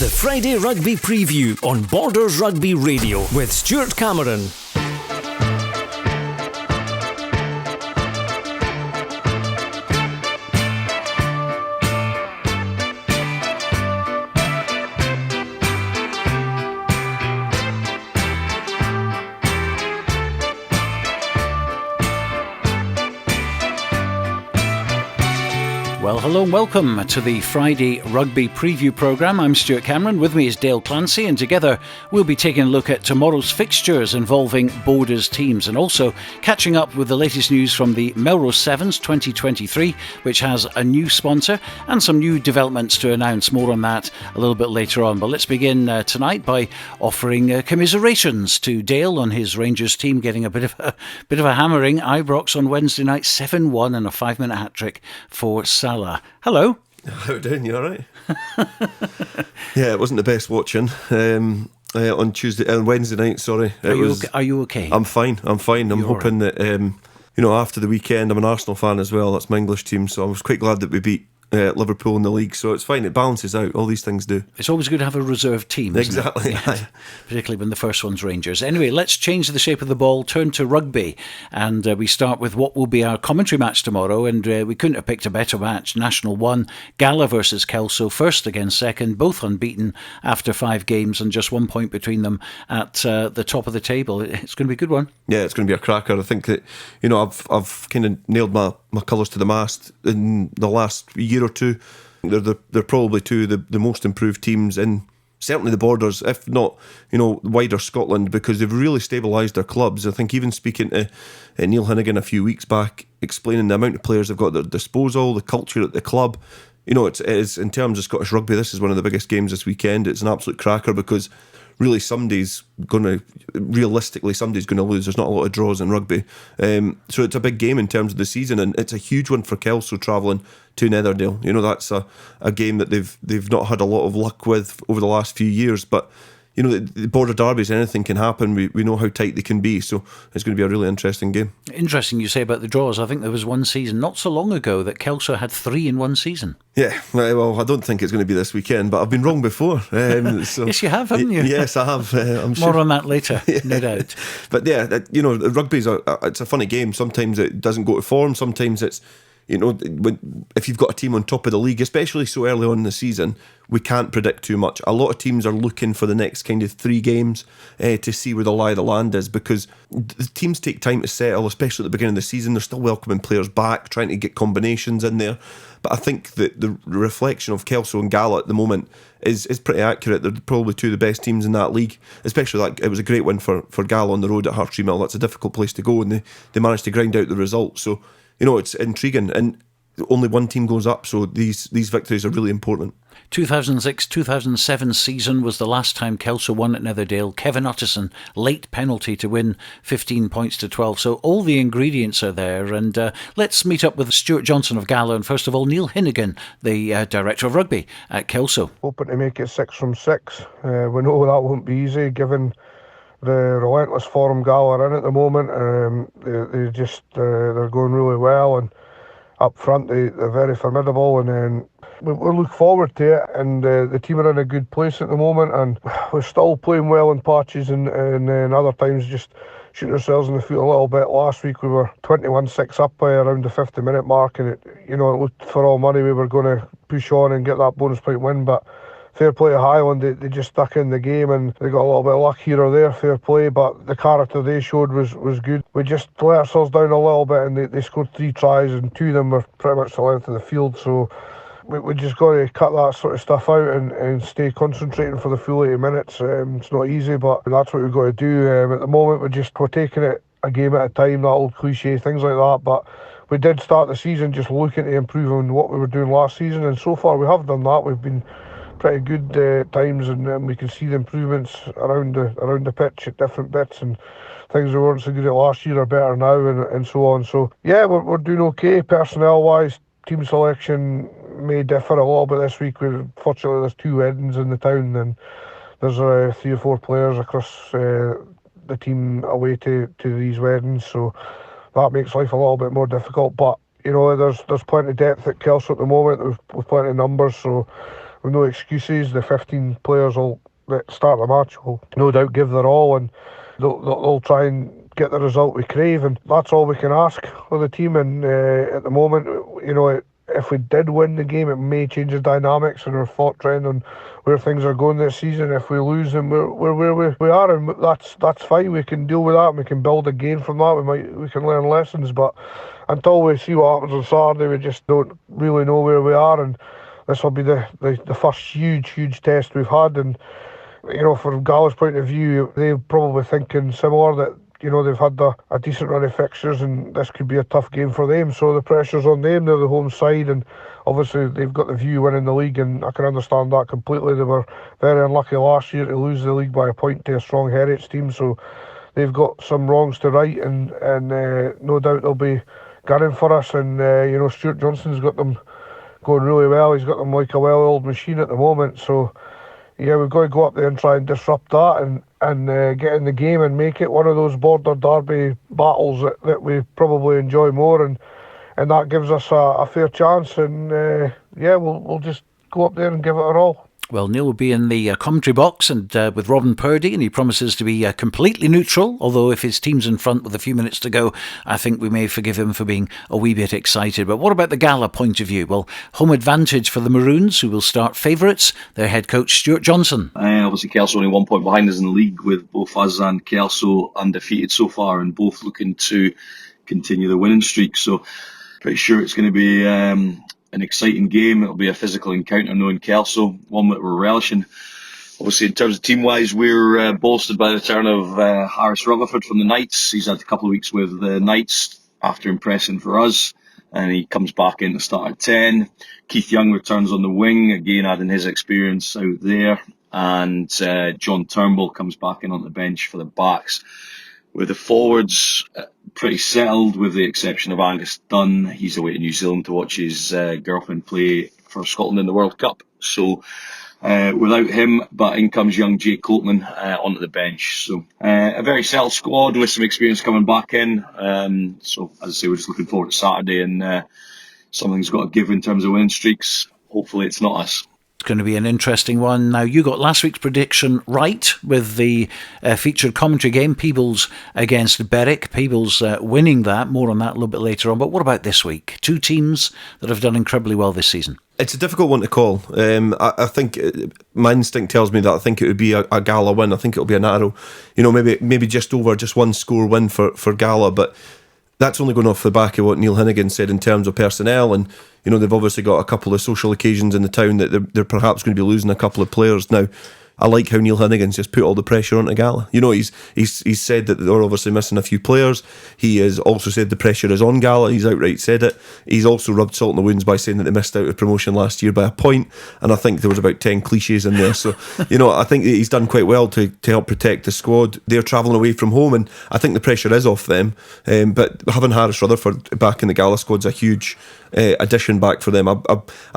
The Friday Rugby Preview on Borders Rugby Radio with Stuart Cameron. Well, hello and welcome to the Friday Rugby Preview programme. I'm Stuart Cameron. With me is Dale Clancy, and together we'll be taking a look at tomorrow's fixtures involving Borders teams and also catching up with the latest news from the Melrose Sevens 2023, which has a new sponsor and some new developments to announce. More on that a little bit later on. But let's begin tonight by offering commiserations to Dale on his Rangers team getting a bit of a hammering. Ibrox on Wednesday night, 7-1 and a 5-minute hat-trick for Salah. Hello. How you doing? You alright? Yeah, it wasn't the best watching on Wednesday night. Sorry, Are you okay? I'm fine. I'm hoping that after the weekend, I'm an Arsenal fan as well. That's my English team, so I was quite glad that we beat Liverpool in the league, so it's fine. It balances out. All these things do. It's always good to have a reserve team, isn't exactly it? Yeah, particularly when the first one's Rangers. Anyway, let's change the shape of the ball, turn to rugby, and we start with what will be our commentary match tomorrow, and we couldn't have picked a better match. National 1, Gala versus Kelso, first against second, both unbeaten after 5 games and just 1 point between them at the top of the table. It's going to be a good one. Yeah, it's going to be a cracker. I think that I've kind of nailed my colours to the mast in the last year or two. They're probably two of the most improved teams in certainly the Borders, if not wider Scotland, because they've really stabilised their clubs. I think even speaking to Neil Hinnigan a few weeks back, explaining the amount of players they've got at their disposal, the culture at the club, it is in terms of Scottish rugby, this is one of the biggest games this weekend. It's an absolute cracker because really somebody's going to lose. There's not a lot of draws in rugby, so it's a big game in terms of the season, and it's a huge one for Kelso travelling to Netherdale. That's a game that they've not had a lot of luck with over the last few years, but the border derbies, anything can happen. We know how tight they can be, so it's going to be a really interesting game. Interesting you say about the draws. I think there was one season not so long ago that Kelso had 3 in one season. Yeah, well, I don't think it's going to be this weekend, but I've been wrong before. So, yes, you have, haven't you? Yes, I have. I'm sure. More on that later, no doubt. But yeah, rugby's it's a funny game. Sometimes it doesn't go to form. Sometimes it's if you've got a team on top of the league, especially so early on in the season, we can't predict too much. A lot of teams are looking for the next kind of 3 games to see where the lie of the land is, because the teams take time to settle, especially at the beginning of the season. They're still welcoming players back, trying to get combinations in there. But I think that the reflection of Kelso and Gala at the moment is pretty accurate. They're probably 2 of the best teams in that league, especially it was a great win for Gala on the road at Hartree Mill. That's a difficult place to go, and they managed to grind out the result. So it's intriguing, and only one team goes up, so these victories are really important. 2006-2007 season was the last time Kelso won at Netherdale. Kevin Utterson, late penalty to win 15 points to 12. So all the ingredients are there, and let's meet up with Stuart Johnson of Gala, and first of all Neil Hinnigan, the Director of Rugby at Kelso. Hoping to make it 6 from 6. We know that won't be easy given the relentless form Gala are in at the moment. They're going really well, and up front they're very formidable, and then we look forward to it, and the team are in a good place at the moment, and we're still playing well in patches, and then other times just shooting ourselves in the foot a little bit. Last week we were 21-6 up by around the 50-minute mark, and it looked for all money we were going to push on and get that bonus point win, but fair play to Highland, they just stuck in the game and they got a little bit of luck here or there, fair play, but the character they showed was good. We just let ourselves down a little bit, and they scored 3 tries and 2 of them were pretty much the length of the field, so we just got to cut that sort of stuff out and stay concentrating for the full 80 minutes. It's not easy, but that's what we've got to do. At the moment we're taking it a game at a time, that old cliche, things like that, but we did start the season just looking to improve on what we were doing last season, and so far we have done that. We've been pretty good at times, and we can see the improvements around the pitch at different bits, and things that weren't so good at last year are better now, and so on. So yeah, we're doing okay personnel wise. Team selection may differ a little bit this week. Fortunately there's 2 weddings in the town, and there's 3 or 4 players across the team away to these weddings, so that makes life a little bit more difficult. But there's plenty of depth at Kelso at the moment. We've plenty of numbers, so with no excuses. The 15 players that start the match will no doubt give their all, and they'll try and get the result we crave, and that's all we can ask of the team. And at the moment, if we did win the game, it may change the dynamics and our thought trend on where things are going this season. If we lose, then we're where we are, and that's fine. We can deal with that, and we can build again from that. We can learn lessons, but until we see what happens on Saturday, we just don't really know where we are, and this will be the first huge test we've had. And from Gala's point of view, they're probably thinking similar, that they've had a decent run of fixtures and this could be a tough game for them. So the pressure's on them. They're the home side, and obviously they've got the view winning the league, and I can understand that completely. They were very unlucky last year to lose the league by a point to a strong Heritage team, so they've got some wrongs to right, and no doubt they'll be gunning for us. And Stuart Johnson's got them going really well. He's got them like a well-oiled machine at the moment, so yeah, we've got to go up there and try and disrupt that and get in the game and make it one of those border derby battles that we probably enjoy more, and that gives us a fair chance. And we'll just go up there and give it our all. Well, Neil will be in the commentary box and with Robin Purdy, and he promises to be completely neutral, although if his team's in front with a few minutes to go, I think we may forgive him for being a wee bit excited. But what about the Gala point of view? Well, home advantage for the Maroons, who will start favourites, their head coach Stuart Johnson. Obviously, Kelso only 1 point behind us in the league, with both us and Kelso undefeated so far, and both looking to continue the winning streak. So pretty sure it's going to be an exciting game. It'll be a physical encounter, knowing Kelso, one that we're relishing. Obviously, in terms of team-wise, we're bolstered by the return of Harris Rutherford from the Knights. He's had a couple of weeks with the Knights after impressing for us, and he comes back in to start at 10. Keith Young returns on the wing, again adding his experience out there, and John Turnbull comes back in on the bench for the backs. With the forwards pretty settled, with the exception of Angus Dunn. He's away to New Zealand to watch his girlfriend play for Scotland in the World Cup. So without him, but in comes young Jay Coltman onto the bench. So a very settled squad with some experience coming back in. So as I say, we're just looking forward to Saturday, and something's got to give in terms of win streaks. Hopefully it's not us. It's going to be an interesting one. Now, you got last week's prediction right with the featured commentary game, Peebles against Berwick. Peebles winning that. More on that a little bit later on. But what about this week? Two teams that have done incredibly well this season. It's a difficult one to call. I think my instinct tells me that I think it would be a Gala win. I think it'll be a narrow, maybe just over, just one score win for Gala. But that's only going off the back of what Neil Hinnigan said in terms of personnel, and they've obviously got a couple of social occasions in the town that they're perhaps going to be losing a couple of players now. I like how Neil Hinnigan's just put all the pressure onto Gala. He's said that they're obviously missing a few players. He has also said the pressure is on Gala. He's outright said it. He's also rubbed salt in the wounds by saying that they missed out of promotion last year by a point, and I think there was about 10 cliches in there. So, I think that he's done quite well to help protect the squad. They're travelling away from home, and I think the pressure is off them. But having Harris Rutherford back in the Gala squad's a huge addition back for them. I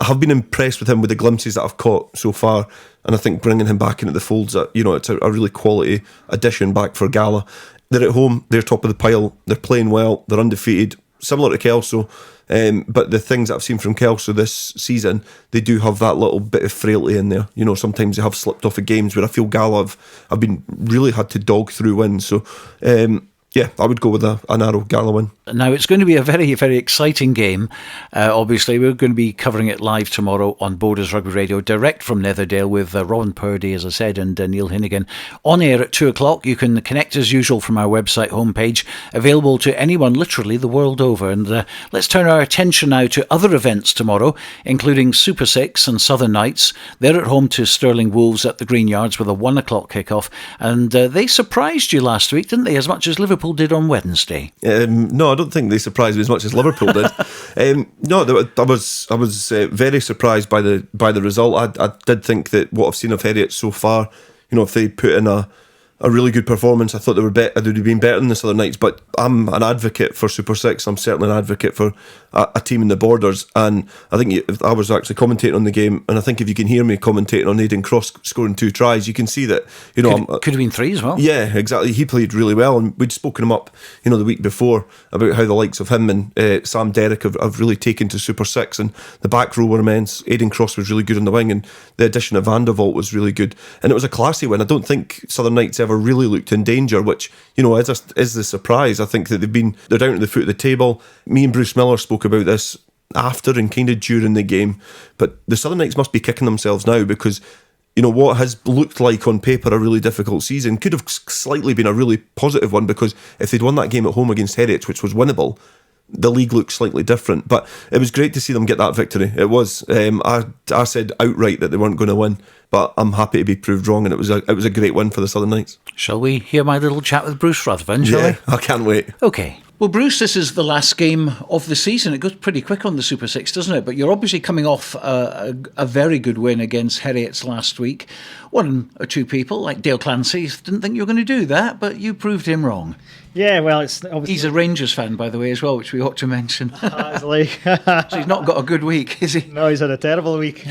have been impressed with him with the glimpses that I've caught so far, and I think bringing him back into the folds, it's a really quality addition back for Gala. They're at home, they're top of the pile, they're playing well, they're undefeated, similar to Kelso. But the things that I've seen from Kelso this season, they do have that little bit of frailty in there. Sometimes they have slipped off of games where I feel Gala have been really had to dog through wins. So yeah, I would go with a narrow Gala win. Now, it's going to be a very, very exciting game. Obviously, we're going to be covering it live tomorrow on Borders Rugby Radio, direct from Netherdale, with Robin Purdy, as I said, and Neil Hinnigan on air at 2 o'clock. You can connect as usual from our website homepage, available to anyone literally the world over. And let's turn our attention now to other events tomorrow, including Super 6 and Southern Knights. They're at home to Stirling Wolves at the Green Yards with a 1 o'clock kickoff. And they surprised you last week, didn't they, as much as Liverpool did on Wednesday? No, I don't think they surprised me as much as Liverpool did. No, I was very surprised by the result. I did think that what I've seen of Heriot so far, if they put in a a really good performance. I thought they would have been better than the Southern Knights, but I'm an advocate for Super 6. I'm certainly an advocate for a team in the Borders, and I think I was actually commentating on the game, and I think if you can hear me commentating on Aidan Cross scoring 2 tries, you can see that, could have been 3 as well. Yeah, exactly. He played really well, and we'd spoken him up, the week before about how the likes of him and Sam Derrick have really taken to Super 6, and the back row were immense. Aidan Cross was really good on the wing, and the addition of Van der Vault was really good, and it was a classy win. I don't think Southern Knights ever really looked in danger, which is the surprise. I think that they're down at the foot of the table. Me and Bruce Miller spoke about this after and kind of during the game, but the Southern Knights must be kicking themselves now, because what has looked like on paper a really difficult season could have slightly been a really positive one, because if they'd won that game at home against Heriot, which was winnable, the league looks slightly different. But it was great to see them get that victory. It was. I said outright that they weren't going to win, but I'm happy to be proved wrong, and it was a great win for the Southern Knights. Shall we hear my little chat with Bruce Ruthven, shall we? I can't wait. Okay. Well, Bruce, this is the last game of the season. It goes pretty quick on the Super 6, doesn't it? But you're obviously coming off a very good win against Heriots last week. One or two people, like Dale Clancy, didn't think you were going to do that, but you proved him wrong. Yeah, well, it's obviously... He's a Rangers fan, by the way, as well, which we ought to mention. So he's not got a good week, is he? No, he's had a terrible week.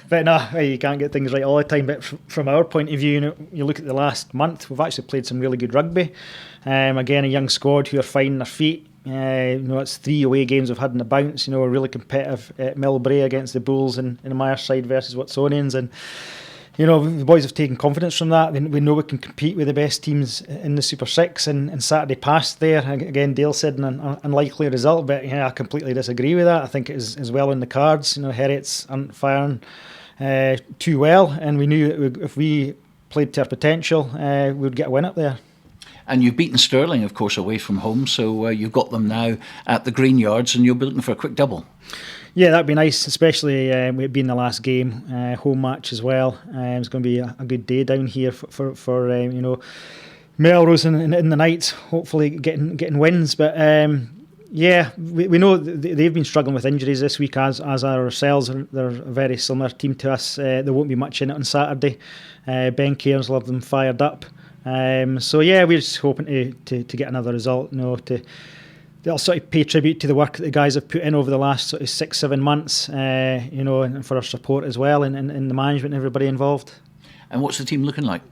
But no, you can't get things right all the time. But from our point of view, you look at the last month, we've actually played some really good rugby. Again, a young squad who are finding their feet. It's 3 away games we've had in the bounce. We're really competitive at Millbrae against the Bulls and in the Myerside versus Watsonians, and the boys have taken confidence from that. We know we can compete with the best teams in the Super 6, and Saturday passed there. Again, Dale said an unlikely result, but I completely disagree with that. I think it is well in the cards. Heriots aren't firing too well, and we knew that if we played to our potential, we would get a win up there. And you've beaten Stirling, of course, away from home, so you've got them now at the Green Yards, and you'll be looking for a quick double. Yeah, that'd be nice, especially with it being the last game, home match as well. It's going to be a good day down here for Melrose and the Knights, hopefully getting wins. But we know they've been struggling with injuries this week, as ourselves. They're a very similar team to us. There won't be much in it on Saturday. Ben Cairns will have them fired up. We're just hoping to get another result. They'll sort of pay tribute to the work that the guys have put in over the last sort of 6-7 months, and for our support as well, and the management and everybody involved. And what's the team looking like?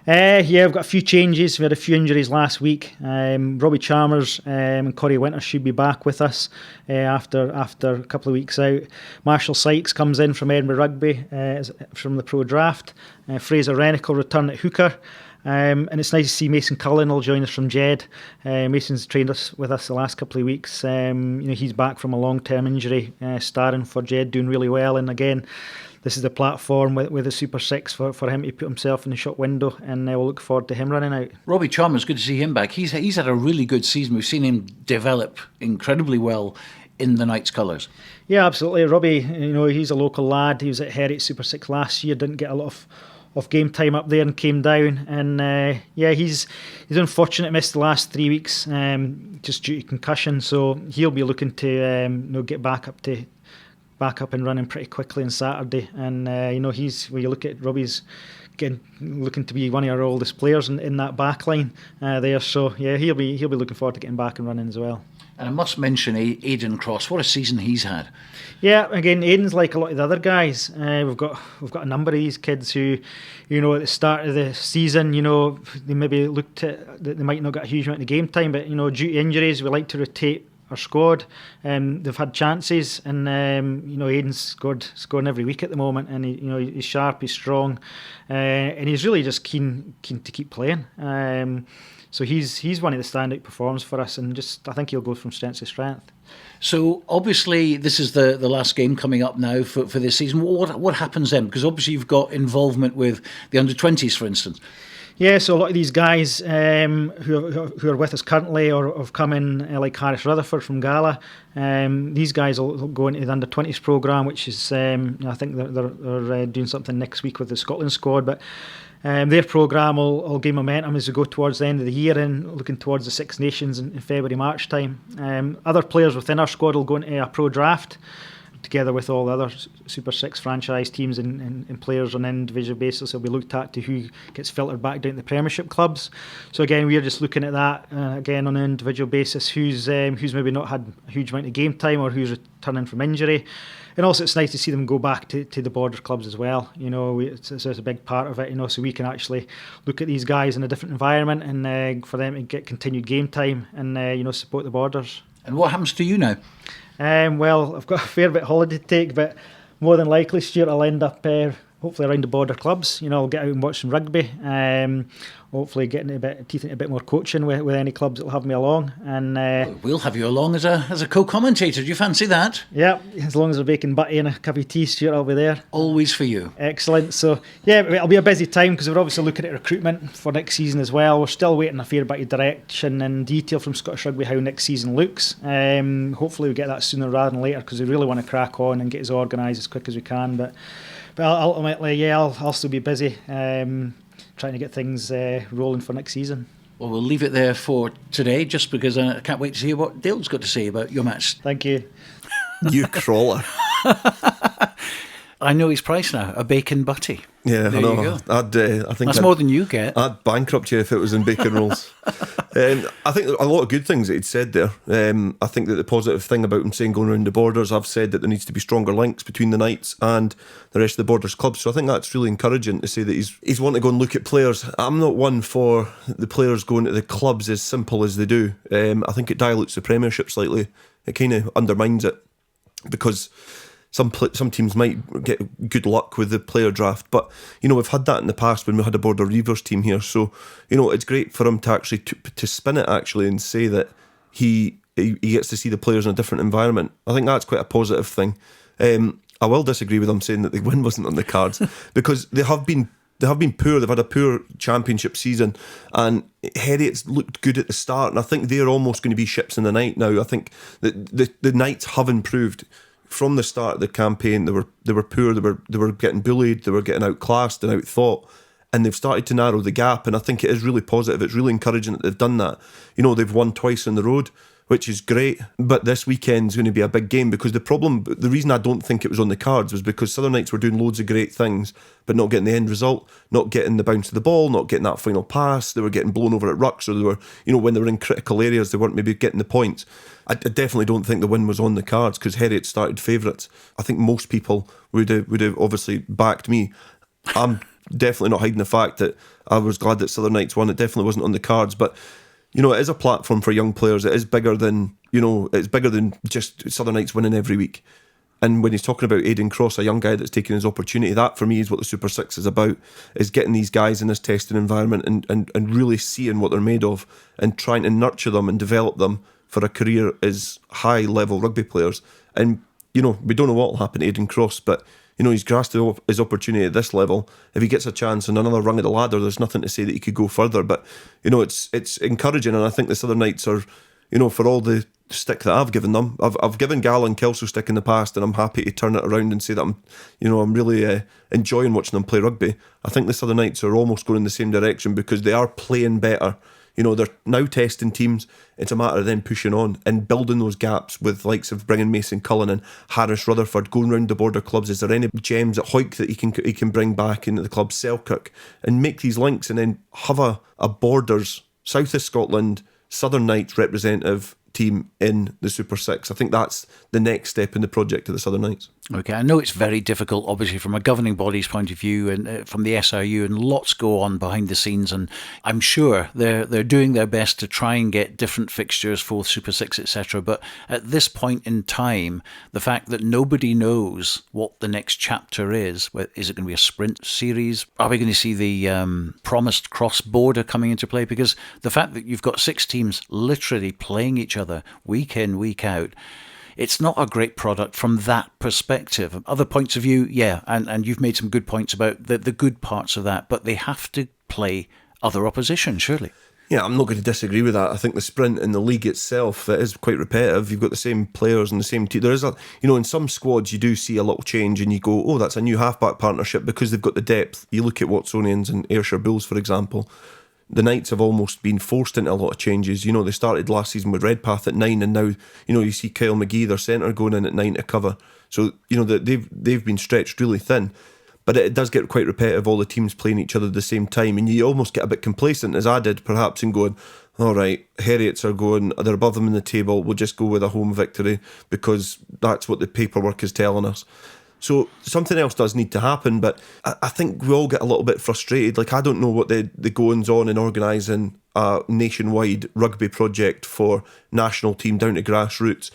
We've got a few changes. We had a few injuries last week. Robbie Chalmers and Corey Winter should be back with us after a couple of weeks out. Marshall Sykes comes in from Edinburgh Rugby from the pro draft. Fraser Rennick will return at hooker. And it's nice to see Mason Cullen will join us from Jed. Mason's trained with us the last couple of weeks. He's back from a long-term injury, starring for Jed, doing really well. And again, this is the platform with the Super 6 for him to put himself in the shop window, and we'll look forward to him running out. Robbie Chalmers, good to see him back. He's had a really good season. We've seen him develop incredibly well in the Knights' colours. Yeah, absolutely. Robbie, he's a local lad. He was at Heriot Super 6 last year, didn't get a lot of game time up there and came down, and he's unfortunate, missed the last 3 weeks just due to concussion, so he'll be looking to get back up and running pretty quickly on Saturday. And when you look at Robbie's looking to be one of our oldest players in that back line there, so he'll be looking forward to getting back and running as well. And I must mention Aidan Cross. What a season he's had. Yeah, again, Aidan's like a lot of the other guys. We've got a number of these kids who, at the start of the season, they maybe looked at that they might not get a huge amount of game time, but due to injuries, we like to rotate our squad. They've had chances, and Aidan's scoring every week at the moment, and he's sharp, he's strong, and he's really just keen to keep playing. So he's one of the standout performers for us, and I think he'll go from strength to strength. So obviously this is the last game coming up now for this season. What happens then? Because obviously you've got involvement with the under-20s, for instance. Yeah, so a lot of these guys who are with us currently or have come in, like Harris Rutherford from Gala, these guys will go into the under-20s programme, which is, I think they're doing something next week with the Scotland squad, but their programme will gain momentum as we go towards the end of the year and looking towards the Six Nations in February, March time. Other players within our squad will go into a pro draft. together with all the other Super 6 franchise teams and players on an individual basis. It'll be looked at to who gets filtered back down to the Premiership clubs. So again, we're just looking at that again on an individual basis, who's maybe not had a huge amount of game time or who's returning from injury. And also it's nice to see them go back to the border clubs as well. It's a big part of it, so we can actually look at these guys in a different environment and for them to get continued game time and support the borders. And what happens to you now? Well, I've got a fair bit of holiday to take, but more than likely, Stuart, I'll end up hopefully around the border clubs. I'll get out and watch some rugby. Hopefully getting teeth into a bit more coaching with any clubs that'll have me along. And we'll have you along as a co-commentator. Do you fancy that? Yeah, as long as they're baking butty and a cup of tea, Stuart, I'll be there. Always for you. Excellent. So yeah, it'll be a busy time because we're obviously looking at recruitment for next season as well. We're still waiting a fair bit of direction and detail from Scottish Rugby how next season looks. Hopefully we get that sooner rather than later because we really want to crack on and get us organised as quick as we can. But ultimately, yeah, I'll still be busy trying to get things rolling for next season. Well, we'll leave it there for today just because I can't wait to hear what Dale's got to say about your match. Thank you. You crawler. I know his price now, a bacon butty. Yeah, there I know. You go. I think that's more than you get. I'd bankrupt you if it was in bacon rolls. I think a lot of good things that he'd said there. I think that the positive thing about him saying going around the borders, I've said that there needs to be stronger links between the Knights and the rest of the borders clubs. So I think that's really encouraging to say that he's wanting to go and look at players. I'm not one for the players going to the clubs as simple as they do. I think it dilutes the Premiership slightly. It kind of undermines it because some teams might get good luck with the player draft, but we've had that in the past when we had a Border Reivers team here. So it's great for him to actually to spin it actually and say that he gets to see the players in a different environment. I think that's quite a positive thing. I will disagree with him saying that the win wasn't on the cards because they have been poor. They've had a poor championship season, and Heriot's looked good at the start, and I think they're almost going to be ships in the night now. I think that the Knights have improved. From the start of the campaign, they were poor. They were getting bullied. They were getting outclassed and outthought, and they've started to narrow the gap. And I think it is really positive. It's really encouraging that they've done that. They've won twice on the road, which is great. But this weekend's going to be a big game because the reason I don't think it was on the cards was because Southern Knights were doing loads of great things, but not getting the end result, not getting the bounce of the ball, not getting that final pass. They were getting blown over at rucks, or they were, when they were in critical areas, they weren't maybe getting the points. I definitely don't think the win was on the cards because Heriot started favourites. I think most people would have obviously backed me. I'm definitely not hiding the fact that I was glad that Southern Knights won. It definitely wasn't on the cards, but it is a platform for young players. It is bigger than it's bigger than just Southern Knights winning every week. And when he's talking about Aidan Cross, a young guy that's taking his opportunity, that for me is what the Super 6 is about, is getting these guys in this testing environment and really seeing what they're made of and trying to nurture them and develop them for a career as high-level rugby players. And, we don't know what will happen to Aidan Cross, but, he's grasped his opportunity at this level. If he gets a chance on another rung of the ladder, there's nothing to say that he could go further. But, it's encouraging, and I think the Southern Knights are, for all the stick that I've given them, I've given Gala and Kelso stick in the past, and I'm happy to turn it around and say that I'm really enjoying watching them play rugby. I think the Southern Knights are almost going in the same direction because they are playing better. They're now testing teams. It's a matter of them pushing on and building those gaps with likes of bringing Mason Cullen and Harris Rutherford, going round the border clubs. Is there any gems at Hawick that he can bring back into the club, Selkirk, and make these links and then have a Borders, South of Scotland, Southern Knights representative team in the Super 6. I think that's the next step in the project of the Southern Knights. Okay, I know it's very difficult, obviously, from a governing body's point of view and from the SRU, and lots go on behind the scenes, and I'm sure they're doing their best to try and get different fixtures for Super 6, etc. But at this point in time, the fact that nobody knows what the next chapter is it going to be a sprint series? Are we going to see the promised cross-border coming into play? Because the fact that you've got 6 teams literally playing each other week in, week out, it's not a great product from that perspective. Other points of view, yeah, and you've made some good points about the good parts of that, but they have to play other opposition, surely. Yeah, I'm not going to disagree with that. I think the sprint in the league itself is quite repetitive. You've got the same players and the same team. There is in some squads you do see a little change and you go, oh, that's a new halfback partnership because they've got the depth. You look at Watsonians and Ayrshire Bulls, for example. The Knights have almost been forced into a lot of changes. They started last season with Redpath at 9, and now, you see Kyle McGee, their centre, going in at 9 to cover. So, they've been stretched really thin. But it does get quite repetitive, all the teams playing each other at the same time, and you almost get a bit complacent, as I did perhaps, in going, all right, Heriots are going, they're above them in the table, we'll just go with a home victory because that's what the paperwork is telling us. So something else does need to happen, but I think we all get a little bit frustrated. Like, I don't know what the goings on in organising a nationwide rugby project for national team down to grassroots.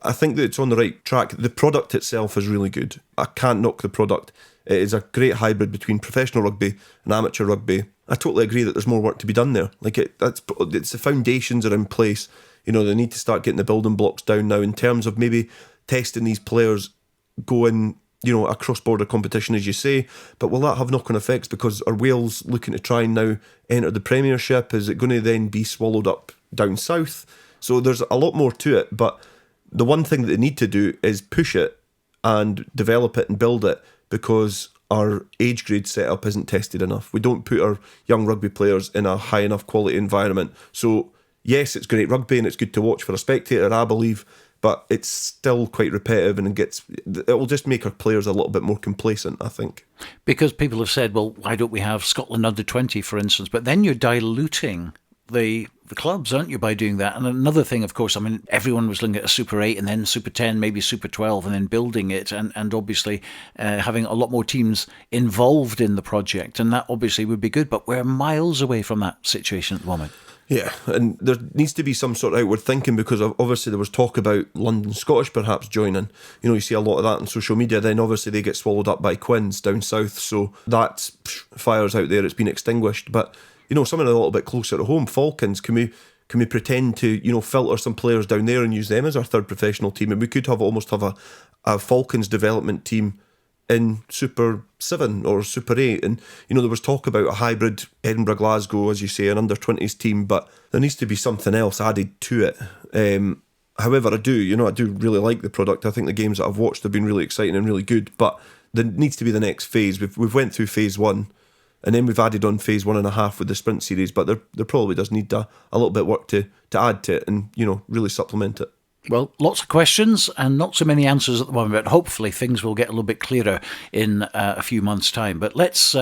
I think that it's on the right track. The product itself is really good. I can't knock the product. It is a great hybrid between professional rugby and amateur rugby. I totally agree that there's more work to be done there. Like, it's the foundations are in place. They need to start getting the building blocks down now in terms of maybe testing these players going, a cross-border competition, as you say. But will that have knock-on effects? Because are Wales looking to try and now enter the Premiership? Is it going to then be swallowed up down south? So there's a lot more to it. But the one thing that they need to do is push it and develop it and build it, because our age grade setup isn't tested enough. We don't put our young rugby players in a high enough quality environment. So yes, it's great rugby and it's good to watch for a spectator, I believe, but it's still quite repetitive, and it will just make our players a little bit more complacent, I think. Because people have said, well, why don't we have Scotland under 20, for instance? But then you're diluting the clubs, aren't you, by doing that? And another thing, of course, everyone was looking at a Super 8 and then Super 10, maybe Super 12, and then building it, and obviously having a lot more teams involved in the project, and that obviously would be good, but we're miles away from that situation at the moment. Yeah, and there needs to be some sort of outward thinking, because obviously there was talk about London Scottish perhaps joining. You see a lot of that on social media. Then obviously they get swallowed up by Quins down south, so that fire's out there, it's been extinguished. But something a little bit closer to home, Falcons, can we pretend to filter some players down there and use them as our third professional team? And we could almost have a Falcons development team in Super 7 or Super 8. And there was talk about a hybrid Edinburgh Glasgow, as you say, an under-20s team, but there needs to be something else added to it. However, I do really like the product. I think the games that I've watched have been really exciting and really good, but there needs to be the next phase. We've went through phase 1, and then we've added on phase 1.5 with the sprint series, but there probably does need a little bit of work to add to it and really supplement it. Well, lots of questions and not so many answers at the moment, but hopefully things will get a little bit clearer in a few months' time. But let's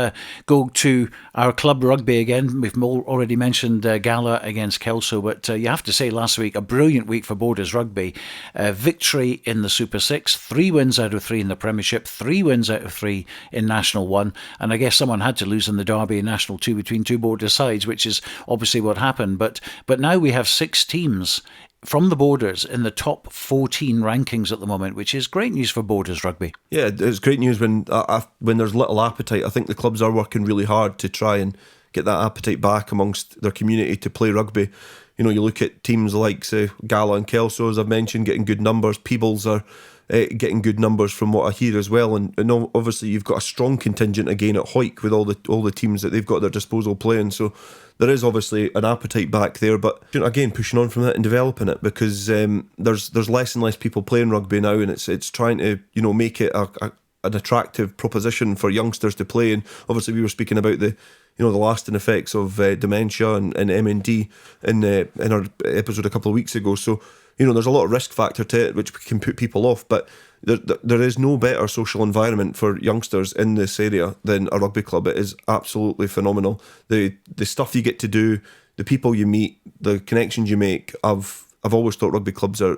go to our club rugby again. We've already mentioned Gala against Kelso, but you have to say last week, a brilliant week for Borders Rugby. Victory in the Super 6, 3 wins out of 3 in the Premiership, 3 wins out of 3 in National 1, and I guess someone had to lose in the Derby in National 2 between two Borders sides, which is obviously what happened. But now we have 6 teams from the Borders in the top 14 rankings at the moment, which is great news for Borders Rugby. Yeah, it's great news when there's little appetite. I think the clubs are working really hard to try and get that appetite back amongst their community to play rugby. You look at teams like, say, Gala and Kelso, as I've mentioned, getting good numbers. Peebles are getting good numbers from what I hear as well. And obviously you've got a strong contingent again at Hoyk with all the teams that they've got at their disposal playing. So there is obviously an appetite back there, but again, pushing on from that and developing it, because there's less and less people playing rugby now, and it's trying to make it an attractive proposition for youngsters to play. And obviously we were speaking about the lasting effects of dementia and MND in our episode a couple of weeks ago. So there's a lot of risk factor to it which can put people off, but there is no better social environment for youngsters in this area than a rugby club. It is absolutely phenomenal. The stuff you get to do, the people you meet, the connections you make. I've always thought rugby clubs are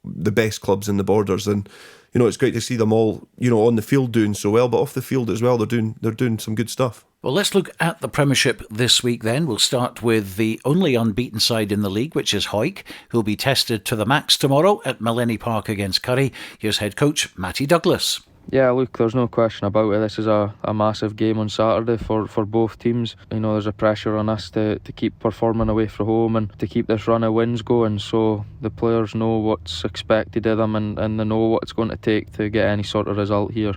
the best clubs in the Borders, and it's great to see them all on the field doing so well, but off the field as well, they're doing some good stuff. Well, let's look at the Premiership this week then. We'll start with the only unbeaten side in the league, which is Hoyk, who'll be tested to the max tomorrow at Millennium Park against Curry. Here's head coach Matty Douglas. Yeah, look, there's no question about it. This is a massive game on Saturday for both teams. There's a pressure on us to keep performing away from home and to keep this run of wins going, so the players know what's expected of them and they know what it's going to take to get any sort of result here.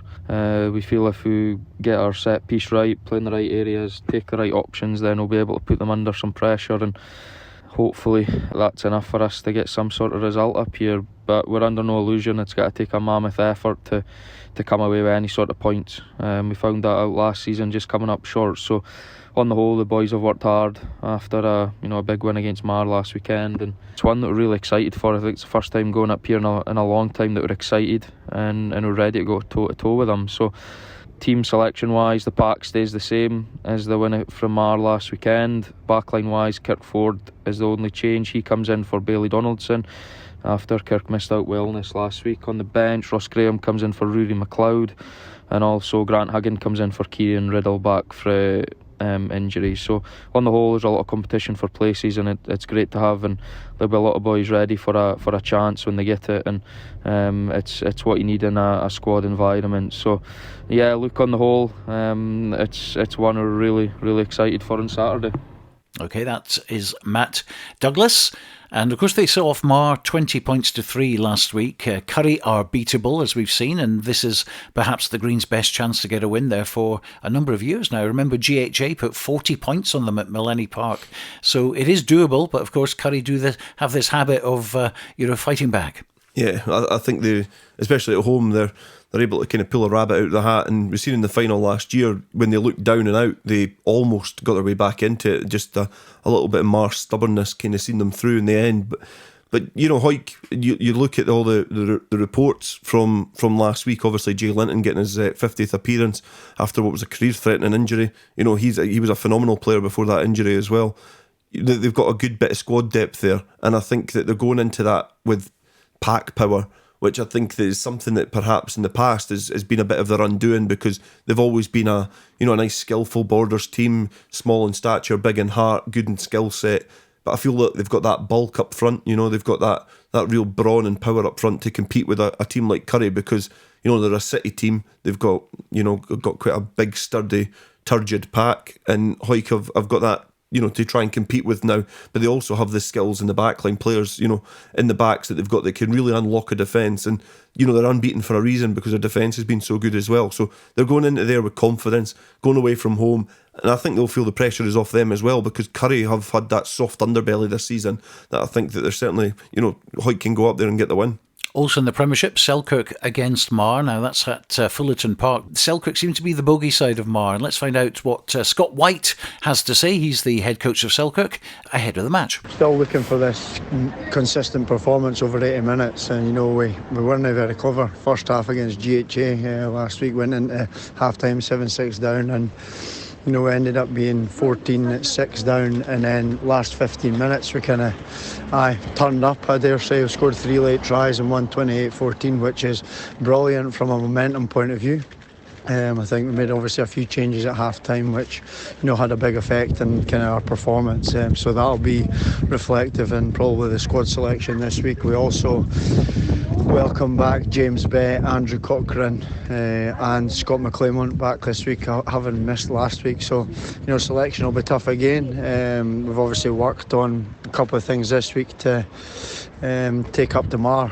We feel if we get our set piece right, play in the right areas, take the right options, then we'll be able to put them under some pressure and hopefully that's enough for us to get some sort of result up here. But we're under no illusion it's got to take a mammoth effort to come away with any sort of points. We found that out last season, just coming up short. So on the whole, the boys have worked hard after a big win against Mar last weekend, and it's one that we're really excited for. I think it's the first time going up here in a long time that we're excited and we're ready to go toe to toe with them. So team selection wise, the pack stays the same as the win from Mar last weekend. Backline wise, Kirk Ford is the only change. He comes in for Bailey Donaldson after Kirk missed out wellness last week. On the bench, Ross Graham comes in for Rory McLeod, and also Grant Hagan comes in for Kieran Riddle back for injury. So on the whole, there's a lot of competition for places, and it's great to have, and there'll be a lot of boys ready for a chance when they get it, and it's what you need in a squad environment. So yeah, look, on the whole, it's one we're really, really excited for on Saturday. Okay, that is Matt Douglas. And of course they saw off Mar 20 points to 3 last week. Curry are beatable, as we've seen, and this is perhaps the Greens' best chance to get a win there for a number of years now. Remember, GHA put 40 points on them at Millennium Park, so it is doable. But of course, Curry have this habit of fighting back. Yeah, I think they, especially at home, they're able to kind of pull a rabbit out of the hat. And we've seen in the final last year, when they looked down and out, they almost got their way back into it. Just a little bit of Mar's stubbornness kind of seen them through in the end. But Hoyk, you look at all the reports from last week. Obviously, Jay Linton getting his 50th appearance after what was a career-threatening injury. He was a phenomenal player before that injury as well. They've got a good bit of squad depth there, and I think that they're going into that with pack power, which I think is something that perhaps in the past has been a bit of their undoing, because they've always been a nice skillful Borders team, small in stature, big in heart, good in skill set. But I feel like they've got that bulk up front. They've got that real brawn and power up front to compete with a team like Curry, because they're a city team. They've got quite a big, sturdy, turgid pack, and Hoyk have got that to try and compete with now. But they also have the skills in the backline, players in the backs that they've got that can really unlock a defence, and they're unbeaten for a reason, because their defence has been so good as well. So they're going into there with confidence, going away from home, and I think they'll feel the pressure is off them as well, because Curry have had that soft underbelly this season that I think that they're certainly Hoyt can go up there and get the win. Also in the Premiership, Selkirk against Mar. Now that's at Fullerton Park. Selkirk seem to be the bogey side of Mar. And let's find out what Scott White has to say. He's the head coach of Selkirk ahead of the match. Still looking for this consistent performance over 80 minutes. And we weren't very clever. First half against GHA last week, went into half time 7-6 down, and we ended up being 14-6 down, and then last 15 minutes we kind of turned up, I dare say. We scored 3 late tries and won 28-14, which is brilliant from a momentum point of view. I think we made obviously a few changes at half time, which had a big effect on kind of our performance. So that'll be reflective in probably the squad selection this week. We also welcome back James Bett, Andrew Cochrane, and Scott McClaymont back this week, having missed last week. So selection will be tough again. We've obviously worked on a couple of things this week to take up to Mar,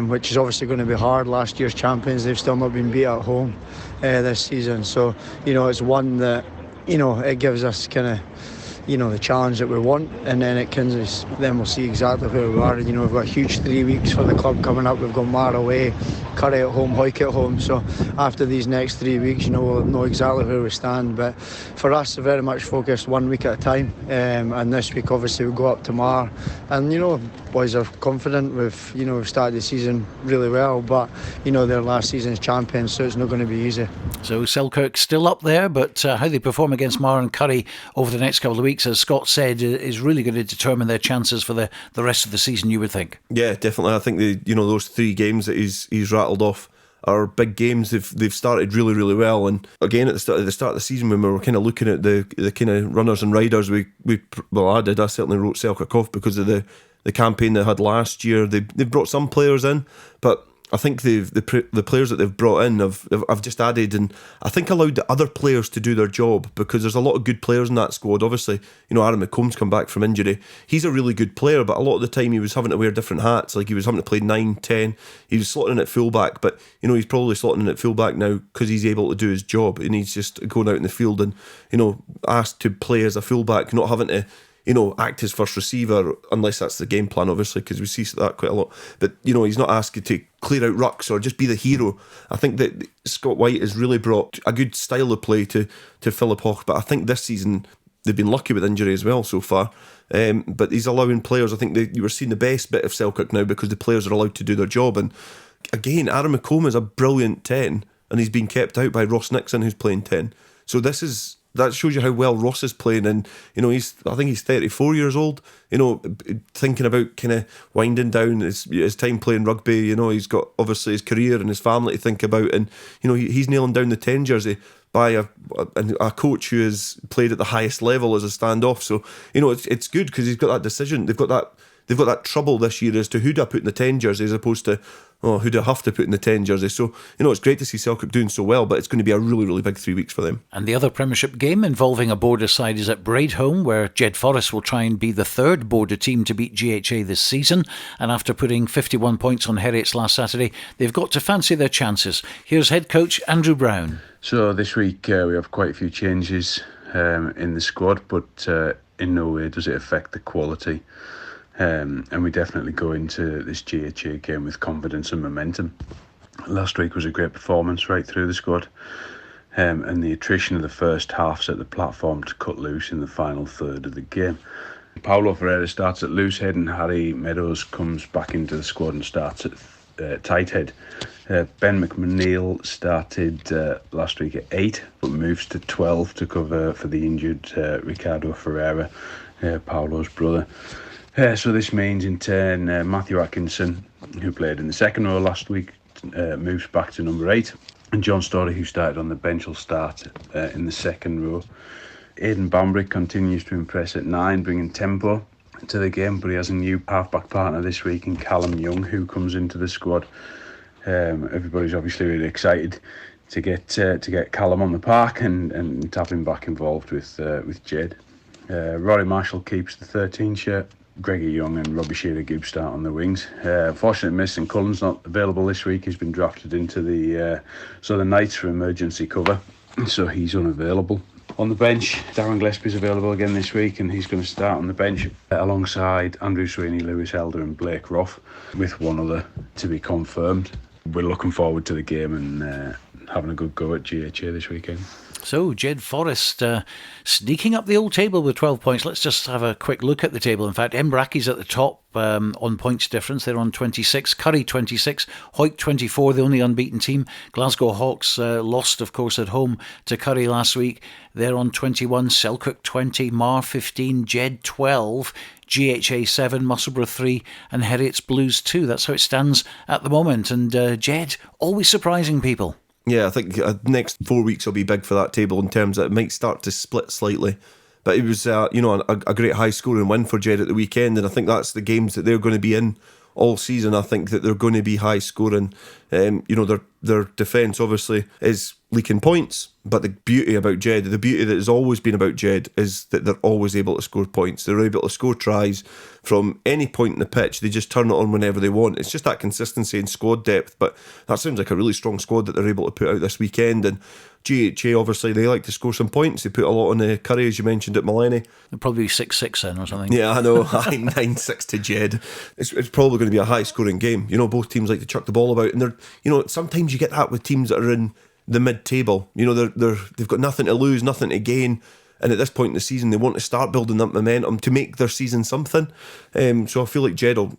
which is obviously going to be hard. Last year's champions, they've still not been beat at home this season, so it's one that it gives us kind of the challenge that we want, and then then we'll see exactly where we are. We've got a huge 3 weeks for the club coming up. We've got Mar away, Curry at home, Hoyk at home. So after these next 3 weeks, we'll know exactly where we stand. But for us, we're very much focused 1 week at a time. And this week, obviously, we go up to Mar, and boys are confident. We've started the season really well, but they're last season's champions, so it's not going to be easy. So Selkirk still up there, but how they perform against Mar and Curry over the next couple of weeks, as Scott said, is really going to determine their chances for the rest of the season, you would think. Yeah, definitely. I think those 3 games that he's rattled off are big games. They've started really, really well, and again at the start of the season, when we were kind of looking at the kind of runners and riders, I certainly wrote Selkirk off because of the campaign they had last year. They've brought some players in, but I think the players that they've brought in have just added, and I think allowed the other players to do their job, because there's a lot of good players in that squad. Obviously, Aaron McComb's come back from injury. He's a really good player, but a lot of the time he was having to wear different hats. Like, he was having to play 9, 10. He was slotting in at fullback, but he's probably slotting in at fullback now because he's able to do his job, and he's just going out in the field and asked to play as a fullback, not having to act as first receiver, unless that's the game plan, obviously, because we see that quite a lot. But, he's not asked you to clear out rucks or just be the hero. I think that Scott White has really brought a good style of play to Philip Hoch, but I think this season they've been lucky with injury as well so far. But he's allowing players, I think you were seeing the best bit of Selkirk now because the players are allowed to do their job. And again, Aaron McComb is a brilliant 10, and he's been kept out by Ross Nixon, who's playing 10. So that shows you how well Ross is playing. And, I think he's 34 years old, thinking about kind of winding down his time playing rugby. He's got obviously his career and his family to think about. And, he's nailing down the 10 jersey by a coach who has played at the highest level as a standoff. So, it's good because he's got that decision. They've got that trouble this year as to who do I put in the 10 jersey as opposed to, who do I have to put in the 10 jersey. So, it's great to see Selkirk doing so well, but it's going to be a really, really big 3 weeks for them. And the other Premiership game involving a Border side is at Braidholme, where Jed Forrest will try and be the third Border team to beat GHA this season. And after putting 51 points on Heriots last Saturday, they've got to fancy their chances. Here's head coach Andrew Brown. So this week we have quite a few changes in the squad, but in no way does it affect the quality. And we definitely go into this GHA game with confidence and momentum. Last week was a great performance right through the squad, and the attrition of the first half set the platform to cut loose in the final third of the game. Paulo Ferreira starts at loose head and Harry Meadows comes back into the squad and starts at tight head. Ben McNeil started last week at 8 but moves to 12 to cover for the injured Ricardo Ferreira, Paulo's brother. So this means in turn Matthew Atkinson, who played in the second row last week, moves back to number 8, and John Story, who started on the bench, will start in the second row. Aidan Bambrick continues to impress at 9, bringing tempo to the game, but he has a new half-back partner this week in Callum Young, who comes into the squad. Everybody's obviously really excited to get Callum on the park and to have him back involved with Jed. Rory Marshall keeps the 13 shirt. Greggy Young and Robbie Shearer-Gibbs start on the wings. Fortunately, Mason Cullen's not available this week. He's been drafted into the Southern Knights for emergency cover, so he's unavailable. On the bench, Darren Gillespie's available again this week, and he's going to start on the bench alongside Andrew Sweeney, Lewis Elder and Blake Roth, with one other to be confirmed. We're looking forward to the game and having a good go at GHA this weekend. So, Jed Forrest sneaking up the old table with 12 points. Let's just have a quick look at the table. In fact, Embrackie's at the top on points difference. They're on 26. Curry 26. Hoyt 24, the only unbeaten team. Glasgow Hawks lost, of course, at home to Curry last week. They're on 21. Selkirk 20. Mar 15. Jed 12. GHA 7, Musselburgh 3 and Heriots Blues 2. That's how it stands at the moment. And Jed, always surprising people. Yeah, I think next 4 weeks will be big for that table in terms that it might start to split slightly. But it was, a great high-scoring win for Jed at the weekend, and I think that's the games that they're going to be in all season. I think that they're going to be high-scoring. Their defence obviously is leaking points, but the beauty about Jed, the beauty that has always been about Jed, is that they're always able to score points. They're able to score tries from any point in the pitch. They just turn it on whenever they want. It's just that consistency and squad depth, but that sounds like a really strong squad that they're able to put out this weekend. And GHA, obviously, they like to score some points. They put a lot on Curry, as you mentioned, at Maleny. They'll probably be 6-6 then or something. Yeah, I know. 9-6 to Jed. It's probably going to be a high-scoring game. Both teams like to chuck the ball about, and sometimes you get that with teams that are in the mid-table. They've got nothing to lose, nothing to gain, and at this point in the season they want to start building that momentum to make their season something. So I feel like Jed will,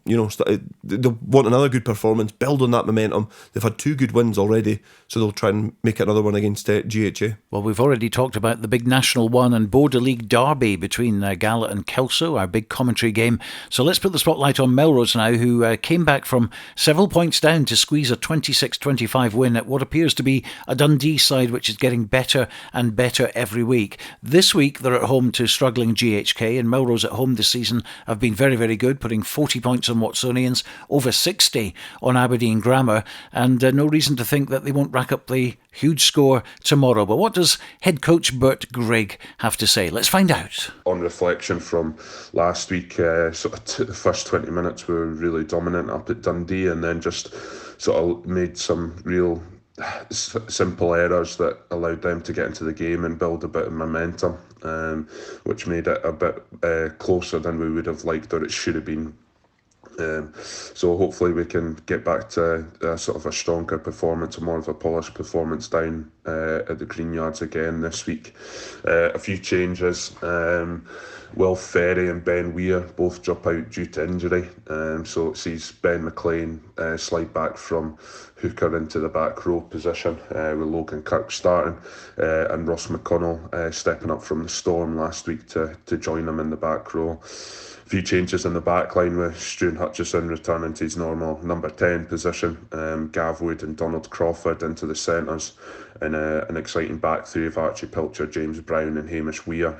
they'll want another good performance, build on that momentum. They've had 2 good wins already, so they'll try and make another one against GHA. Well, we've already talked about the big National 1 and Border League derby between Gala and Kelso, our big commentary game. So let's put the spotlight on Melrose now, who came back from several points down to squeeze a 26-25 win at what appears to be a Dundee side which is getting better and better every week. This week they're at home to struggling GHK, and Melrose at home this season have been very, very good, putting 40 points on Watsonians, over 60 on Aberdeen Grammar, and no reason to think that they won't rack up the huge score tomorrow. But what does head coach Bert Grigg have to say? Let's find out. On reflection from last week, the first 20 minutes were really dominant up at Dundee, and then just sort of made some real simple errors that allowed them to get into the game and build a bit of momentum, which made it a bit closer than we would have liked or it should have been. So hopefully we can get back to sort of a stronger performance, a more of a polished performance down at the Green Yards again this week. A few changes. Will Ferry and Ben Weir both drop out due to injury. So it sees Ben McLean slide back from hooker into the back row position with Logan Kirk starting and Ross McConnell stepping up from the Storm last week to join him in the back row. Few changes in the back line with Stuart Hutchison returning to his normal number 10 position, Gav Wood and Donald Crawford into the centres, and an exciting back three of Archie Pilcher, James Brown and Hamish Weir.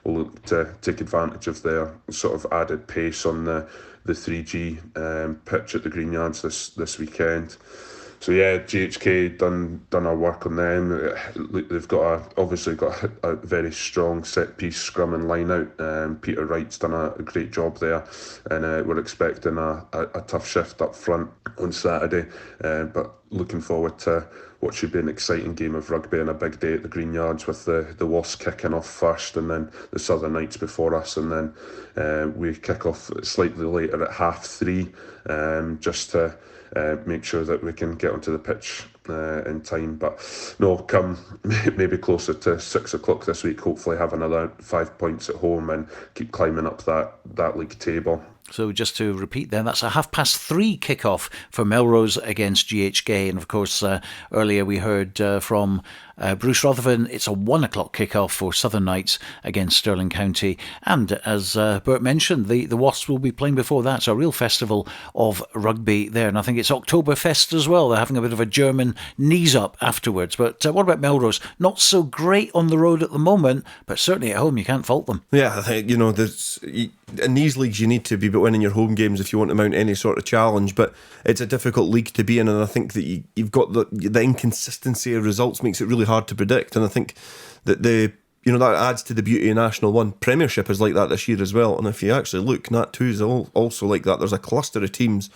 We'll look to take advantage of their sort of added pace on the 3G pitch at the Green Yards this weekend. So yeah, GHK done our work on them. They've obviously got a very strong set piece scrumming line out. Peter Wright's done a great job there, and we're expecting a tough shift up front on Saturday. But looking forward to what should be an exciting game of rugby and a big day at the Green Yards with the Wasps kicking off first, and then the Southern Knights before us, and then we kick off slightly later at 3:30, just to make sure that we can get onto the pitch in time. But no, come maybe closer to 6 o'clock this week, hopefully have another 5 points at home and keep climbing up that league table. So just to repeat then, that's a 3:30 kickoff for Melrose against GHK. And of course, earlier we heard from Bruce Rutherford. It's a 1 o'clock kickoff for Southern Knights against Stirling County. And as Bert mentioned, the Wasps will be playing before that. So a real festival of rugby there. And I think it's Oktoberfest as well. They're having a bit of a German knees up afterwards. But what about Melrose? Not so great on the road at the moment, but certainly at home you can't fault them. Yeah, I think, in these leagues you need to be winning your home games if you want to mount any sort of challenge, but it's a difficult league to be in, and I think that you've got the inconsistency of results makes it really hard to predict, and I think that that adds to the beauty of National 1. Premiership is like that this year as well, and if you actually look, Nat 2 is also like that. There's a cluster of teams,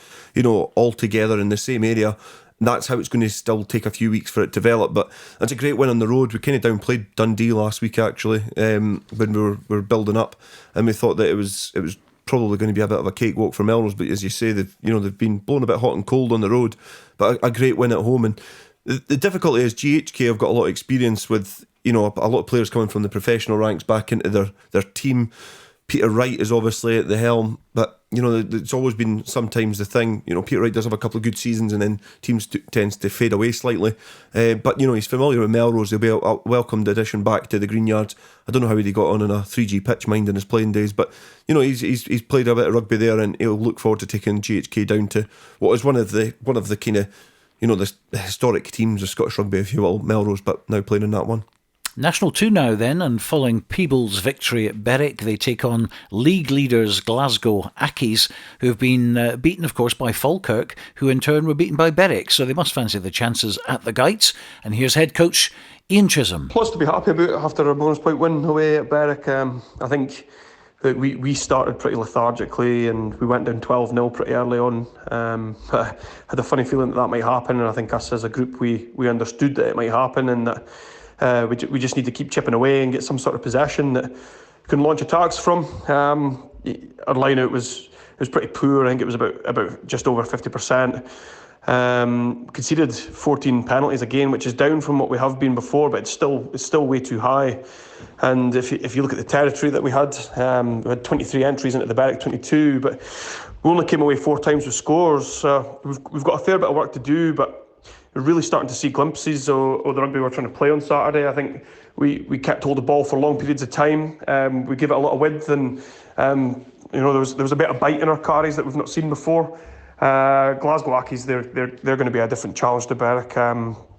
all together in the same area. That's how it's going to still take a few weeks for it to develop, but that's a great win on the road. We kind of downplayed Dundee last week actually, when we were building up, and we thought that it was probably going to be a bit of a cakewalk for Melrose, but as you say, they've been blown a bit hot and cold on the road, but a great win at home. And the difficulty is GHK have got a lot of experience with a lot of players coming from the professional ranks back into their team. Peter Wright is obviously at the helm, but it's always been sometimes the thing. Peter Wright does have a couple of good seasons, and then teams tends to fade away slightly. But he's familiar with Melrose. He'll be a welcomed addition back to the Green Yards. I don't know how he got on in a 3G pitch, mind, in his playing days, but he's played a bit of rugby there, and he'll look forward to taking GHK down to what is one of the kind of the historic teams of Scottish rugby, if you will, Melrose, but now playing in that one. National 2 now then, and following Peebles' victory at Berwick, they take on league leaders Glasgow Ackies, who have been beaten, of course, by Falkirk, who in turn were beaten by Berwick, so they must fancy the chances at the Gites. And here's head coach Ian Chisholm. Lots to be happy about after a bonus point win away at Berwick. I think that we started pretty lethargically and we went down 12-0 pretty early on. I had a funny feeling that might happen, and I think us as a group, we understood that it might happen, and that we just need to keep chipping away and get some sort of possession that can launch attacks from. Our line out was pretty poor. I think it was about just over 50%. Conceded 14 penalties again, which is down from what we have been before, but it's still way too high. And if you look at the territory that we had 23 entries into the Berwick 22, but we only came away 4 times with scores. We've got a fair bit of work to do, but we're really starting to see glimpses of the rugby we're trying to play on Saturday. I think we kept hold of the ball for long periods of time. We gave it a lot of width, and there was a bit of bite in our carries that we've not seen before. Glasgow Ackies, they're going to be a different challenge to Berwick.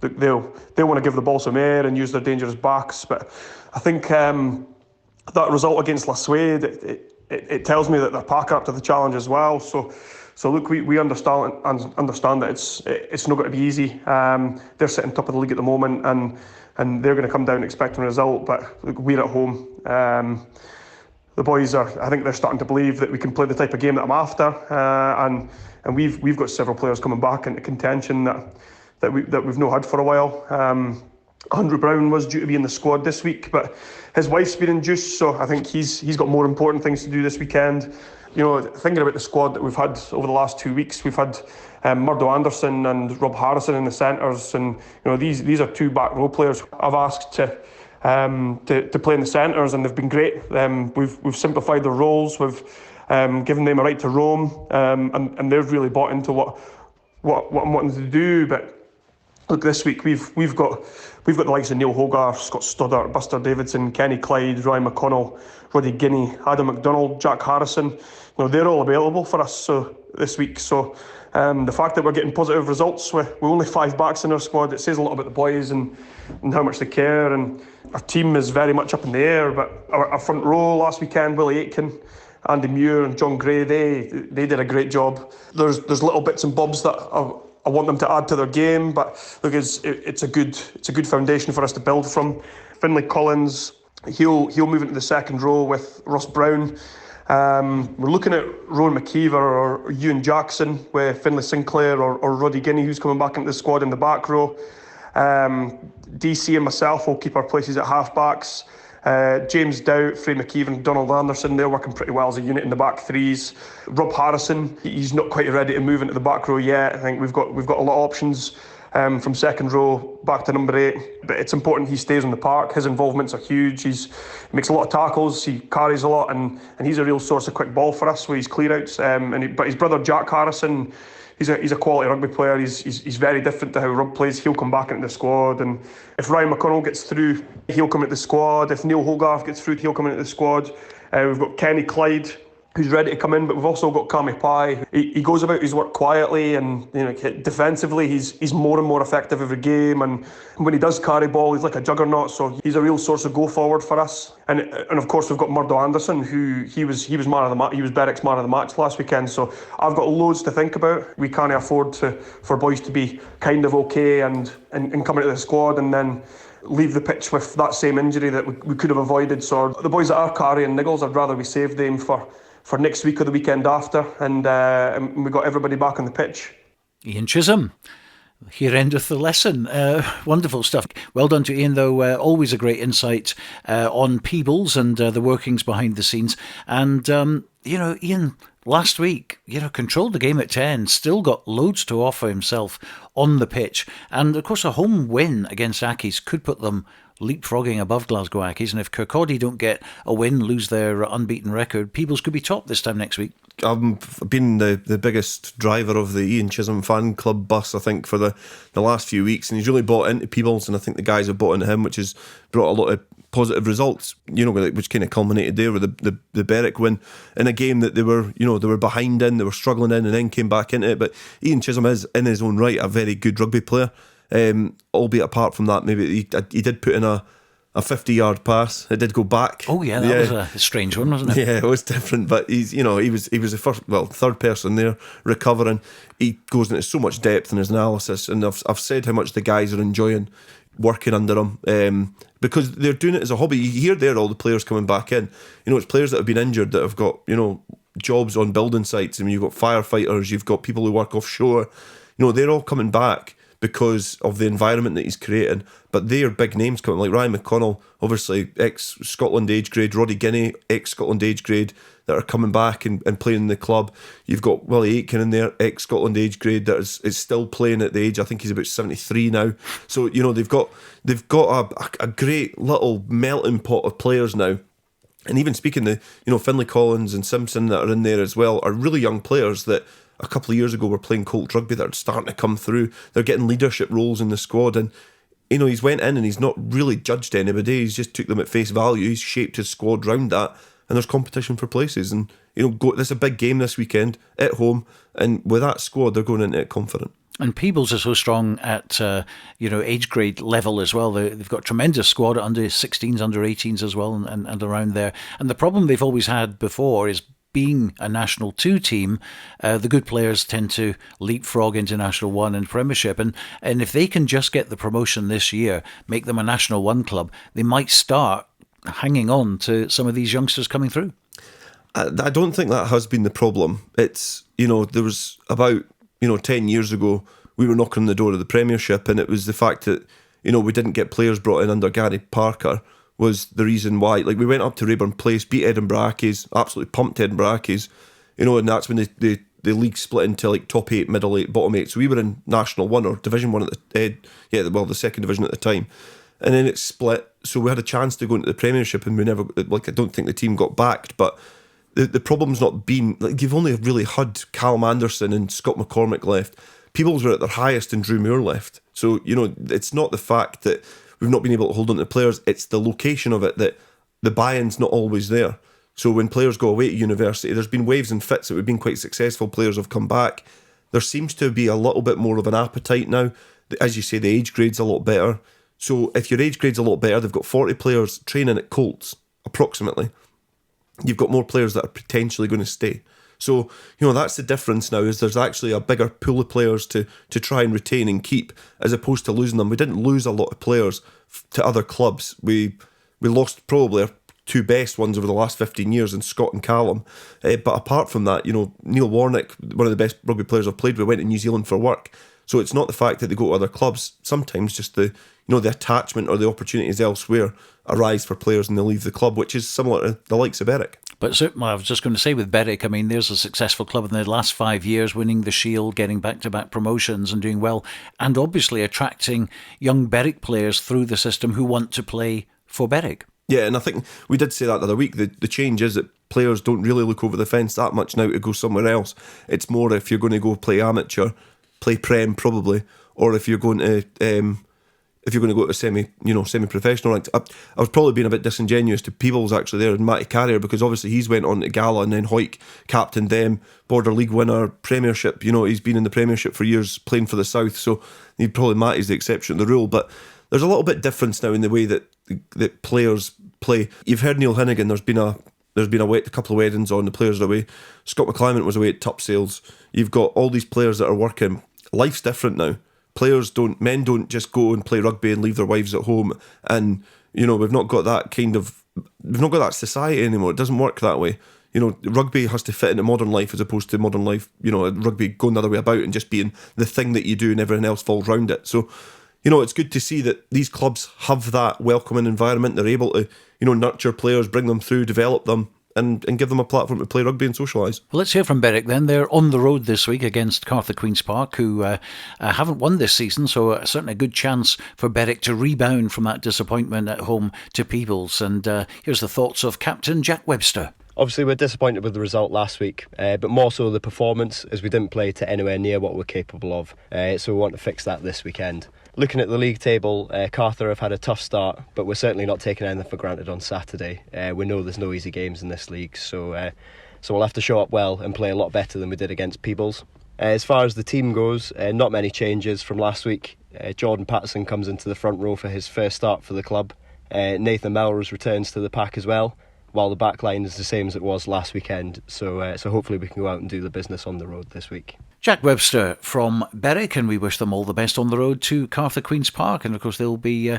They'll want to give the ball some air and use their dangerous backs, but I think that result against La Suede, it tells me that they're packing up to the challenge as well. So look, we understand that it's not going to be easy. They're sitting top of the league at the moment, and they're going to come down expecting a result. But look, we're at home. The boys I think they're starting to believe that we can play the type of game that I'm after, and we've got several players coming back into contention that that we've not had for a while. Andrew Brown was due to be in the squad this week, but his wife's been induced, so I think he's got more important things to do this weekend. Thinking about the squad that we've had over the last 2 weeks, we've had Murdo Anderson and Rob Harrison in the centres, and these are two back row players I've asked to play in the centres, and they've been great. We've simplified their roles, we've given them a right to roam, and they've really bought into what I'm wanting to do. But look, this week we've got the likes of Neil Hogarth, Scott Stoddart, Buster Davidson, Kenny Clyde, Ryan McConnell, Roddy Guinea, Adam McDonald, Jack Harrison. They're all available for us this week. So the fact that we're getting positive results with only 5 backs in our squad, it says a lot about the boys and how much they care. And our team is very much up in the air. But our front row last weekend, Willie Aitken, Andy Muir and John Gray, they did a great job. There's little bits and bobs that I want them to add to their game, but look, it's a good foundation for us to build from. Finlay Collins, he'll move into the second row with Ross Brown. We're looking at Rowan McKeever or Ewan Jackson with Finlay Sinclair or Roddy Guinea, who's coming back into the squad in the back row. DC and myself will keep our places at half backs. James Dowd, Frey McKeevan, Donald Anderson, they're working pretty well as a unit in the back threes. Rob Harrison, he's not quite ready to move into the back row yet. I think we've got a lot of options from second row back to number 8. But it's important he stays on the park. His involvements are huge. He makes a lot of tackles, he carries a lot, and he's a real source of quick ball for us with his clear-outs. But his brother Jack Harrison, he's a quality rugby player. He's very different to how Rob plays. He'll come back into the squad, and if Ryan McConnell gets through, he'll come into the squad. If Neil Hogarth gets through, he'll come into the squad. We've got Kenny Clyde, who's ready to come in, but we've also got Cammy Pye. He goes about his work quietly, and defensively he's more and more effective every game, and when he does carry ball, he's like a juggernaut, so he's a real source of go forward for us. And of course we've got Murdo Anderson, who he was man of the match. He was Berwick's man of the match last weekend, so I've got loads to think about. We can't afford for boys to be kind of okay and come into the squad and then leave the pitch with that same injury that we could have avoided. So the boys that are carrying niggles, I'd rather we save them for next week or the weekend after, and we got everybody back on the pitch. Ian Chisholm, here endeth the lesson. Wonderful stuff. Well done to Ian, though. Always a great insight on Peebles and the workings behind the scenes. And, Ian, last week, controlled the game at 10, still got loads to offer himself on the pitch. And, of course, a home win against Accies could put them leapfrogging above Glasgow Accies, and if Kirkcaldy don't get a win, lose their unbeaten record, Peebles could be top this time next week. I've been the biggest driver of the Ian Chisholm fan club bus, I think, for the last few weeks, and he's really bought into Peebles, and I think the guys have bought into him, which has brought a lot of positive results, which kind of culminated there with the Berwick win in a game that they were behind in, they were struggling in, and then came back into it. But Ian Chisholm is, in his own right, a very good rugby player. Albeit apart from that, maybe he did put in a 50-yard pass. It did go back. Oh yeah, that was a strange one, wasn't it? Yeah, it was different. But he was the third person there recovering. He goes into so much depth in his analysis, and I've said how much the guys are enjoying working under him because they're doing it as a hobby. You hear there all the players coming back in. It's players that have been injured that have got jobs on building sites. I mean, you've got firefighters, you've got people who work offshore. They're all coming back because of the environment that he's creating. But they're big names coming, like Ryan McConnell, obviously ex-Scotland age grade, Roddy Guinea, ex-Scotland age grade, that are coming back and playing in the club. You've got Willie Aitken in there, ex-Scotland age grade, that is still playing at the age, I think he's about 73 now. So, they've got a great little melting pot of players now. And even speaking to, Finlay Collins and Simpson that are in there as well, are really young players that a couple of years ago were playing Colt rugby that are starting to come through. They're getting leadership roles in the squad, and he's went in and he's not really judged anybody. He's just took them at face value. He's shaped his squad round that, and there's competition for places. And there's a big game this weekend at home, and with that squad, they're going into it confident. And Peebles are so strong at age grade level as well. They've got a tremendous squad at under 16s, under 18s as well, and around there. And the problem they've always had before is, being a National 2 team, the good players tend to leapfrog into National 1 and Premiership. And if they can just get the promotion this year, make them a National 1 club, they might start hanging on to some of these youngsters coming through. I don't think that has been the problem. It's, there was about, 10 years ago we were knocking on the door of the Premiership, and it was the fact that, you know, we didn't get players brought in under Gary Parker was the reason why. Like, we went up to Rayburn Place, beat Edinburgh Accies, absolutely pumped Edinburgh Accies, you know, and that's when the league split into like top 8, middle 8, bottom 8. So we were in National 1 or Division 1 at the second division at the time. And then it split, so we had a chance to go into the Premiership, and we never, like, I don't think the team got backed, but the problem's not been, like, you've only really had Callum Anderson and Scott McCormick left. Peebles were at their highest and Drew Moore left. So, you know, it's not the fact that we've not been able to hold on to players, it's the location of it, that the buy-in's not always there. So when players go away to university, there's been waves and fits that we've been quite successful, players have come back. There seems to be a little bit more of an appetite now. As you say, the age grade's a lot better. So if your age grade's a lot better, they've got 40 players training at Colts, approximately. You've got more players that are potentially going to stay. So, you know, that's the difference now, is there's actually a bigger pool of players to try and retain and keep, as opposed to losing them. We didn't lose a lot of players to other clubs. We lost probably our two best ones over the last 15 years in Scott and Callum. But apart from that, you know, Neil Warnock, one of the best rugby players I've played with, went to New Zealand for work. So it's not the fact that they go to other clubs. Sometimes just the attachment or the opportunities elsewhere arise for players and they leave the club, which is similar to the likes of Berwick. But certainly, I was just going to say with Berwick, I mean, there's a successful club in the last 5 years, winning the Shield, getting back-to-back promotions and doing well, and obviously attracting young Berwick players through the system who want to play for Berwick. Yeah, and I think we did say that the other week. The change is that players don't really look over the fence that much now to go somewhere else. It's more if you're going to go play amateur, play Prem probably, or if you're going to go to semi-professional ranks. I was probably being a bit disingenuous to Peebles actually there and Matty Carrier, because obviously he's went on to Gala and then Hoyk captained them, Border League winner, Premiership. You know, he's been in the Premiership for years playing for the South, so probably Matty's the exception to the rule. But there's a little bit difference now in the way that players play. You've heard Neil Hinnigan. There's been a couple of weddings on, the players are away. Scott McClement was away at Tupsales. You've got all these players that are working. Life's different now. Men don't just go and play rugby and leave their wives at home. And, you know, we've not got that society anymore. It doesn't work that way. You know, rugby has to fit into modern life as opposed to modern life, you know, rugby going the other way about and just being the thing that you do and everything else falls around it. So, you know, it's good to see that these clubs have that welcoming environment. They're able to, you know, nurture players, bring them through, develop them, and give them a platform to play rugby and socialise. Well, let's hear from Berwick then. They're on the road this week against Cartha Queen's Park, who haven't won this season, so certainly a good chance for Berwick to rebound from that disappointment at home to Peebles. And here's the thoughts of Captain Jack Webster. Obviously, we're disappointed with the result last week, but more so the performance, as we didn't play to anywhere near what we're capable of. So we want to fix that this weekend. Looking at the league table, Cartha have had a tough start, but we're certainly not taking anything for granted on Saturday. We know there's no easy games in this league, so we'll have to show up well and play a lot better than we did against Peebles. As far as the team goes, not many changes from last week. Jordan Patterson comes into the front row for his first start for the club. Nathan Melrose returns to the pack as well, while the back line is the same as it was last weekend. So hopefully we can go out and do the business on the road this week. Jack Webster from Berwick, and we wish them all the best on the road to Cartha Queen's Park. And of course they'll be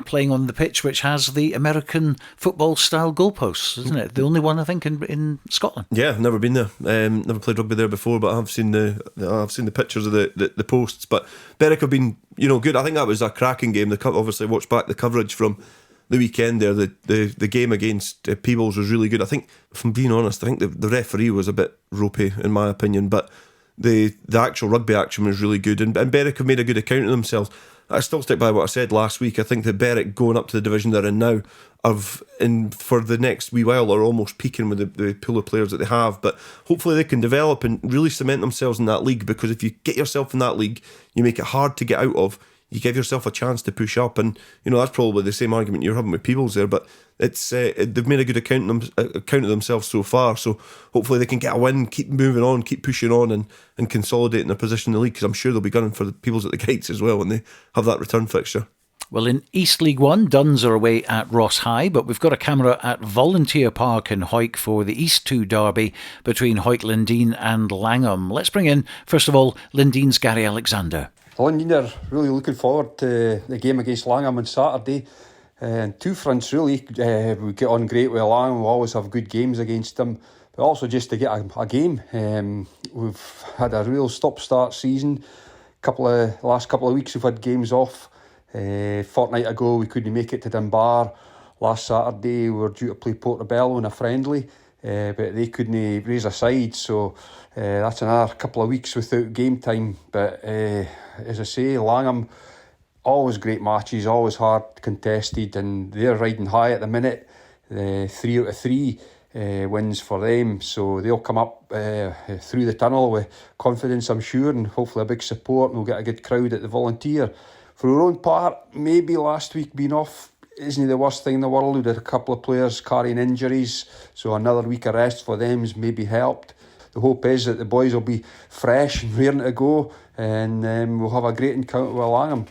playing on the pitch which has the American football style goalposts, isn't it? The only one I think in Scotland. Yeah, I've never been there. Never played rugby there before, but I've seen the pictures of the posts. But Berwick have been, you know, good. I think that was a cracking game. Obviously watched back the coverage from the weekend there. The game against Peebles was really good. I think, if I'm being honest, I think the referee was a bit ropey in my opinion, but the actual rugby action was really good, and Berwick have made a good account of themselves. I still stick by what I said last week. I think that Berwick, going up to the division they're in now, for the next wee while, are almost peaking with the pool of players that they have. But hopefully they can develop and really cement themselves in that league, because if you get yourself in that league, you make it hard to get out of. You give yourself a chance to push up, and you know that's probably the same argument you're having with Peebles there. But it's they've made a good account of themselves so far. So hopefully they can get a win, keep moving on, keep pushing on, and consolidating their position in the league. Because I'm sure they'll be gunning for the Peebles at the Gates as well when they have that return fixture. Well, in East League 1, Duns are away at Ross High, but we've got a camera at Volunteer Park in Hoyk for the East 2 derby between Hoyk Lindeen and Langham. Let's bring in, first of all, Lindeen's Gary Alexander. Lindeen are really looking forward to the game against Langham on Saturday. And two fronts really, we get on great with Langham, we always have good games against them, but also just to get a game. We've had a real stop-start season, last couple of weeks we've had games off. Fortnight ago we couldn't make it to Dunbar. Last Saturday we were due to play Portobello in a friendly, but they couldn't raise a side, so that's another couple of weeks without game time. But as I say, Langham, always great matches, always hard contested, and they're riding high at the minute. 3 out of 3 wins for them, so they'll come up through the tunnel with confidence, I'm sure, and hopefully a big support, and we'll get a good crowd at the Volunteer. For our own part, maybe last week being off isn't the worst thing in the world. We had a couple of players carrying injuries, so another week of rest for them has maybe helped. The hope is that the boys will be fresh and raring to go, and we'll have a great encounter with Langham.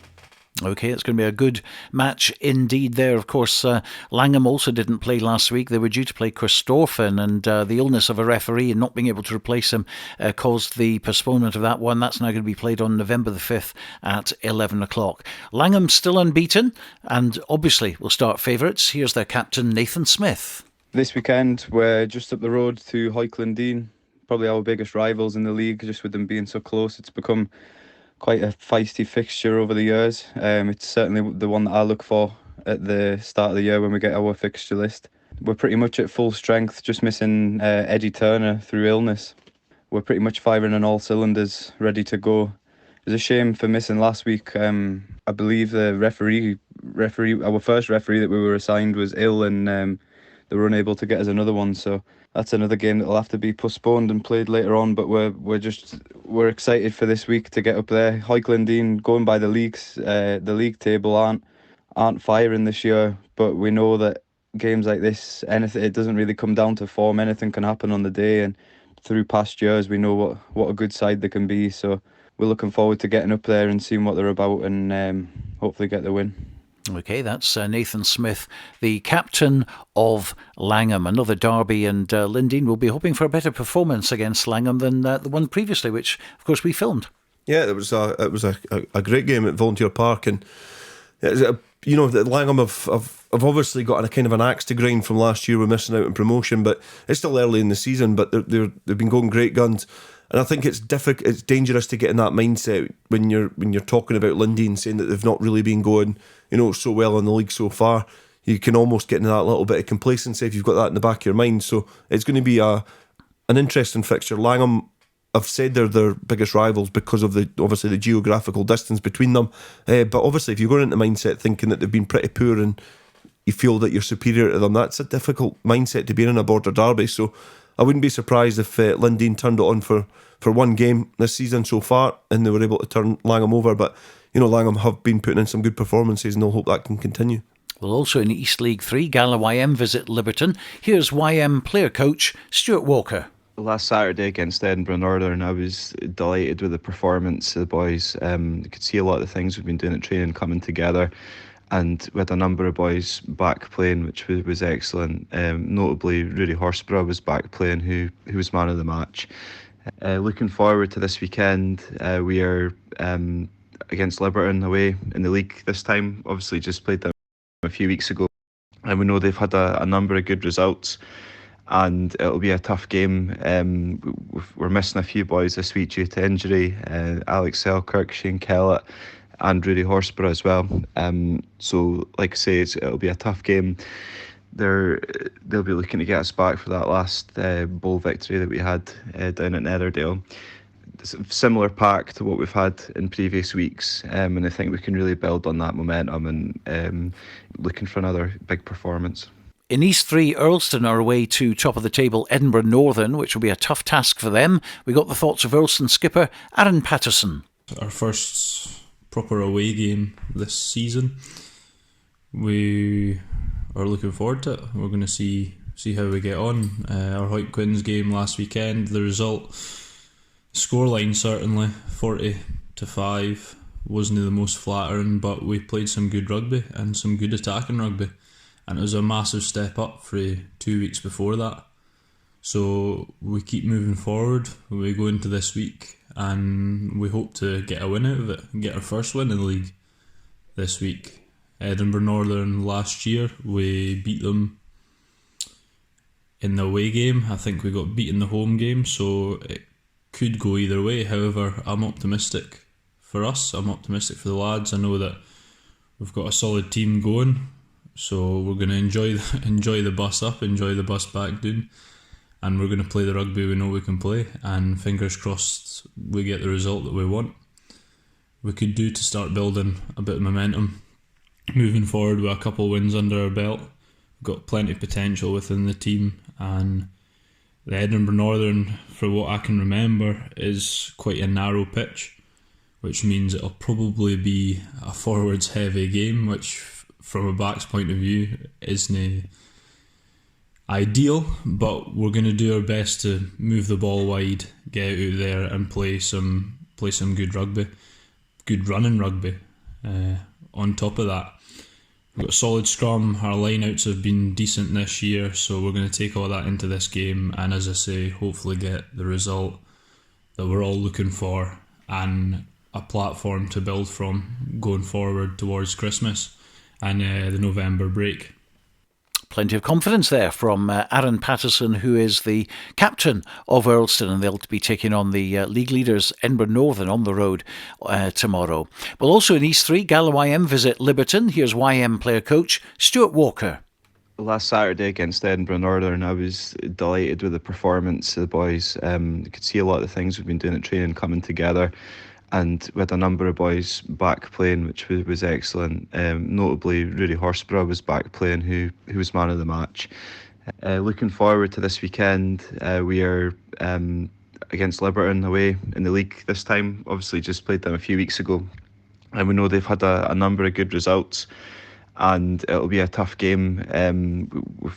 OK, it's going to be a good match indeed there. Of course, Langham also didn't play last week. They were due to play Christophin, and the illness of a referee and not being able to replace him caused the postponement of that one. That's now going to be played on November the 5th at 11 o'clock. Langham still unbeaten, and obviously will start favourites. Here's their captain, Nathan Smith. This weekend, we're just up the road to Hoyclandine, probably our biggest rivals in the league, just with them being so close. It's become quite a feisty fixture over the years. It's certainly the one that I look for at the start of the year when we get our fixture list. We're pretty much at full strength, just missing Eddie Turner through illness. We're pretty much firing on all cylinders, ready to go. It's a shame for missing last week. I believe the referee, our first referee that we were assigned, was ill, and they were unable to get us another one. So that's another game that'll have to be postponed and played later on. But we're excited for this week to get up there. Hoyclandine, going by the league table, aren't firing this year. But we know that games like this, it doesn't really come down to form. Anything can happen on the day, and through past years, we know what a good side they can be. So we're looking forward to getting up there and seeing what they're about, and hopefully get the win. OK, that's Nathan Smith, the captain of Langham. Another derby, and Lindeen will be hoping for a better performance against Langham than the one previously, which, of course, we filmed. Yeah, it was a great game at Volunteer Park, and Langham have obviously got a kind of an axe to grind from last year with missing out on promotion, but it's still early in the season. But they've been going great guns. And I think it's dangerous to get in that mindset when you're talking about Lindeen, saying that they've not really been going, so well in the league so far. You can almost get into that little bit of complacency if you've got that in the back of your mind. So it's going to be an interesting fixture. Langham, I've said they're their biggest rivals because of obviously the geographical distance between them. But obviously, if you're going into the mindset thinking that they've been pretty poor and you feel that you're superior to them, that's a difficult mindset to be in a border derby. So I wouldn't be surprised if Lindeen turned it on for one game this season so far and they were able to turn Langham over. But, Langham have been putting in some good performances and they'll hope that can continue. Well, also in East League 3, Gala YM visit Liberton. Here's YM player coach Stuart Walker. Last Saturday against Edinburgh Northern, I was delighted with the performance of the boys. You could see a lot of the things we've been doing at training coming together. And we had a number of boys back playing, which was excellent. Notably, Rudy Horsburgh was back playing, who was man of the match. Looking forward to this weekend, we are against Liberton away in the league this time. Obviously, just played them a few weeks ago, and we know they've had a number of good results. And it'll be a tough game. We're missing a few boys this week due to injury. Alex Selkirk, Shane Kellett, and Rudy Horsburgh as well. So, like I say, it'll be a tough game. They'll be looking to get us back for that last bowl victory that we had down at Netherdale. It's a similar pack to what we've had in previous weeks, and I think we can really build on that momentum and looking for another big performance. In East 3, Earlston are away to top of the table Edinburgh Northern, which will be a tough task for them. We got the thoughts of Earlston skipper Aaron Patterson. Our first proper away game this season. We are looking forward to it. We're going to see how we get on. Our Hoyt Quinns game last weekend, the result, scoreline certainly 40-5, wasn't the most flattering, but we played some good rugby and some good attacking rugby. And it was a massive step up for 2 weeks before that. So we keep moving forward. We go into this week and we hope to get a win out of it and get our first win in the league this week. Edinburgh Northern last year, we beat them in the away game. I think we got beat in the home game, so it could go either way. However, I'm optimistic for us. I'm optimistic for the lads. I know that we've got a solid team going, so we're going to enjoy the bus up, enjoy the bus back down, and we're going to play the rugby we know we can play, and fingers crossed we get the result that we want. We could do to start building a bit of momentum moving forward with a couple of wins under our belt. We've got plenty of potential within the team, and the Edinburgh Northern, for what I can remember, is quite a narrow pitch, which means it'll probably be a forwards heavy game, which from a back's point of view isn't ideal, but we're going to do our best to move the ball wide, get out there and play some good rugby, good running rugby. On top of that, we've got a solid scrum. Our lineouts have been decent this year, so we're going to take all that into this game, and as I say, hopefully get the result that we're all looking for and a platform to build from going forward towards Christmas and the November break. Plenty of confidence there from Aaron Patterson, who is the captain of Earlston, and they'll be taking on the league leaders Edinburgh Northern on the road tomorrow. Well, also in East 3, Gala YM visit Liberton. Here's YM player coach Stuart Walker. Last Saturday against Edinburgh Northern, I was delighted with the performance of the boys. You could see a lot of the things we've been doing at training coming together, and we had a number of boys back playing, which was excellent. Notably, Rudy Horsburgh was back playing, who was man of the match. Looking forward to this weekend, we are against Liberton away in the league this time. Obviously, just played them a few weeks ago, and we know they've had a number of good results, and it'll be a tough game.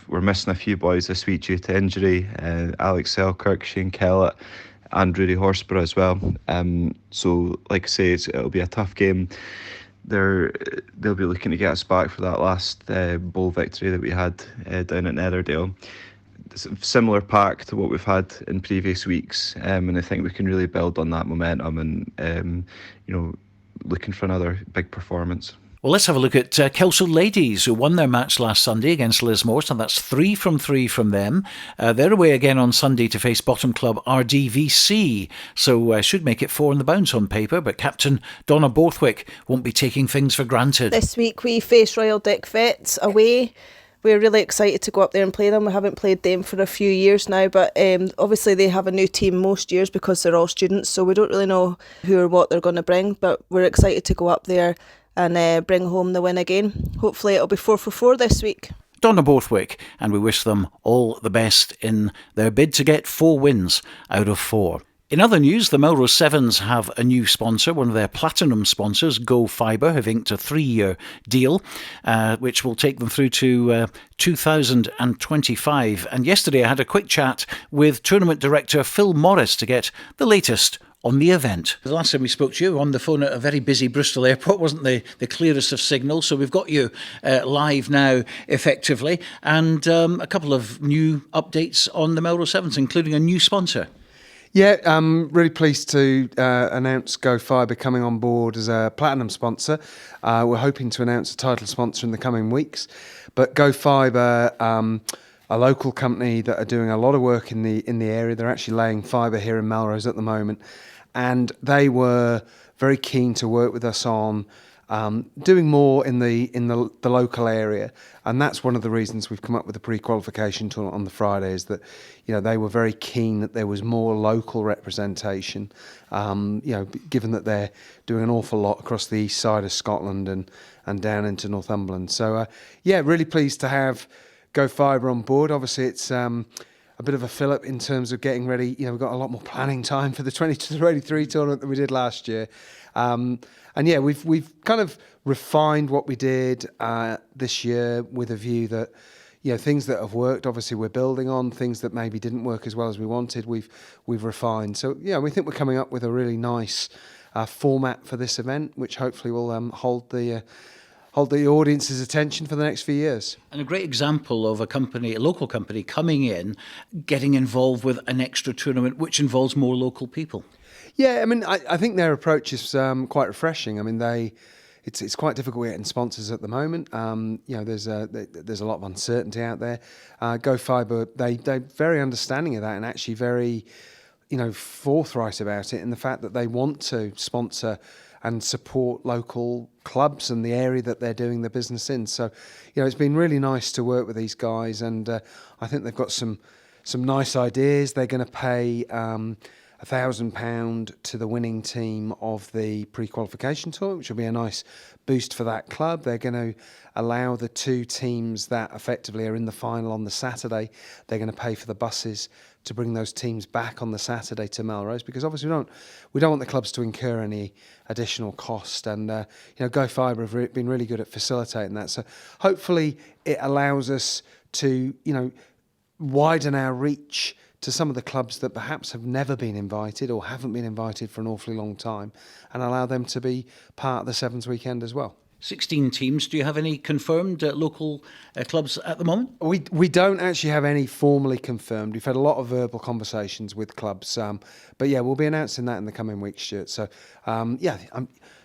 We're missing a few boys this week due to injury. Alex Selkirk, Shane Kellett, and Rudy Horsburgh as well. So, like I say, it'll be a tough game. They'll be looking to get us back for that last bowl victory that we had down at Netherdale. It's a similar pack to what we've had in previous weeks, and I think we can really build on that momentum and looking for another big performance. Well, let's have a look at Kelso Ladies, who won their match last Sunday against Lismore, so that's 3 from 3 from them. They're away again on Sunday to face bottom club RDVC, so should make it 4 in the bounce on paper, but Captain Donna Borthwick won't be taking things for granted. This week we face Royal Dick Vets away. We're really excited to go up there and play them. We haven't played them for a few years now, but obviously they have a new team most years because they're all students, so we don't really know who or what they're going to bring, but we're excited to go up there and bring home the win again. Hopefully it'll be 4 for 4 this week. Donna Borthwick, and we wish them all the best in their bid to get 4 wins out of 4. In other news, the Melrose Sevens have a new sponsor. One of their platinum sponsors, Go Fibre, have inked a 3-year deal, which will take them through to 2025. And yesterday I had a quick chat with Tournament Director Phil Morris to get the latest on the event. The last time we spoke to you on the phone at a very busy Bristol airport, wasn't the clearest of signals, so we've got you live now effectively, and a couple of new updates on the Melrose Sevens, including a new sponsor. Yeah, I'm really pleased to announce Go Fibre coming on board as a platinum sponsor. We're hoping to announce a title sponsor in the coming weeks, but Go Fibre, a local company that are doing a lot of work in the area. They're actually laying fibre here in Melrose at the moment, and they were very keen to work with us on doing more in the local area, and that's one of the reasons we've come up with the pre-qualification tool on the Friday, is that they were very keen that there was more local representation, given that they're doing an awful lot across the east side of Scotland and down into Northumberland. So really pleased to have Go Fibre on board. Obviously it's a bit of a fill-up in terms of getting ready. We've got a lot more planning time for the 2023 tournament than we did last year. We've kind of refined what we did this year with a view that, things that have worked, obviously we're building on. Things that maybe didn't work as well as we wanted, we've refined. So, we think we're coming up with a really nice format for this event, which hopefully will hold the audience's attention for the next few years. And a great example of a local company coming in, getting involved with an extra tournament which involves more local people. Yeah, I think their approach is quite refreshing. It's quite difficult getting sponsors at the moment. There's a lot of uncertainty out there. Go Fibre, they're very understanding of that and actually very, forthright about it in the fact that they want to sponsor and support local clubs and the area that they're doing their business in. So, it's been really nice to work with these guys, and I think they've got some nice ideas. They're going to pay £1,000 to the winning team of the pre-qualification tour, which will be a nice boost for that club. They're going to allow the two teams that effectively are in the final on the Saturday, they're going to pay for the buses to bring those teams back on the Saturday to Melrose, because obviously we don't want the clubs to incur any additional cost. And Go Fibre have been really good at facilitating that. So hopefully it allows us to widen our reach to some of the clubs that perhaps have never been invited or haven't been invited for an awfully long time, and allow them to be part of the Sevens weekend as well. 16 teams. Do you have any confirmed local clubs at the moment? We don't actually have any formally confirmed. We've had a lot of verbal conversations with clubs, but we'll be announcing that in the coming weeks, Stuart. So I'm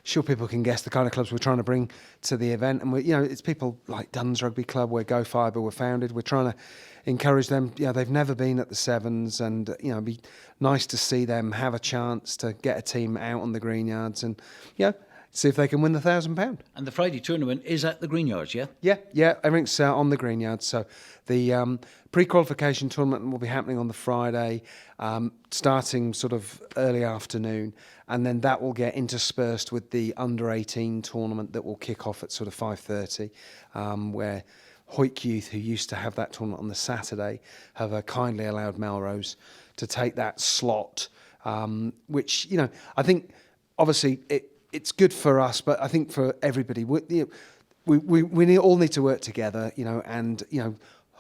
sure people can guess the kind of clubs we're trying to bring to the event, and it's people like Duns Rugby Club, where Go Fibre were founded. We're trying to encourage them. They've never been at the Sevens, and it'd be nice to see them have a chance to get a team out on the green yards and see if they can win the £1,000. And the Friday tournament is at the green yards, yeah? Yeah, everything's on the green yards. So the pre-qualification tournament will be happening on the Friday, starting sort of early afternoon, and then that will get interspersed with the under-18 tournament that will kick off at sort of 5:30, where Hoyk Youth, who used to have that tournament on the Saturday, have kindly allowed Melrose to take that slot, which, I think obviously it's good for us, but I think for everybody, we all need to work together, and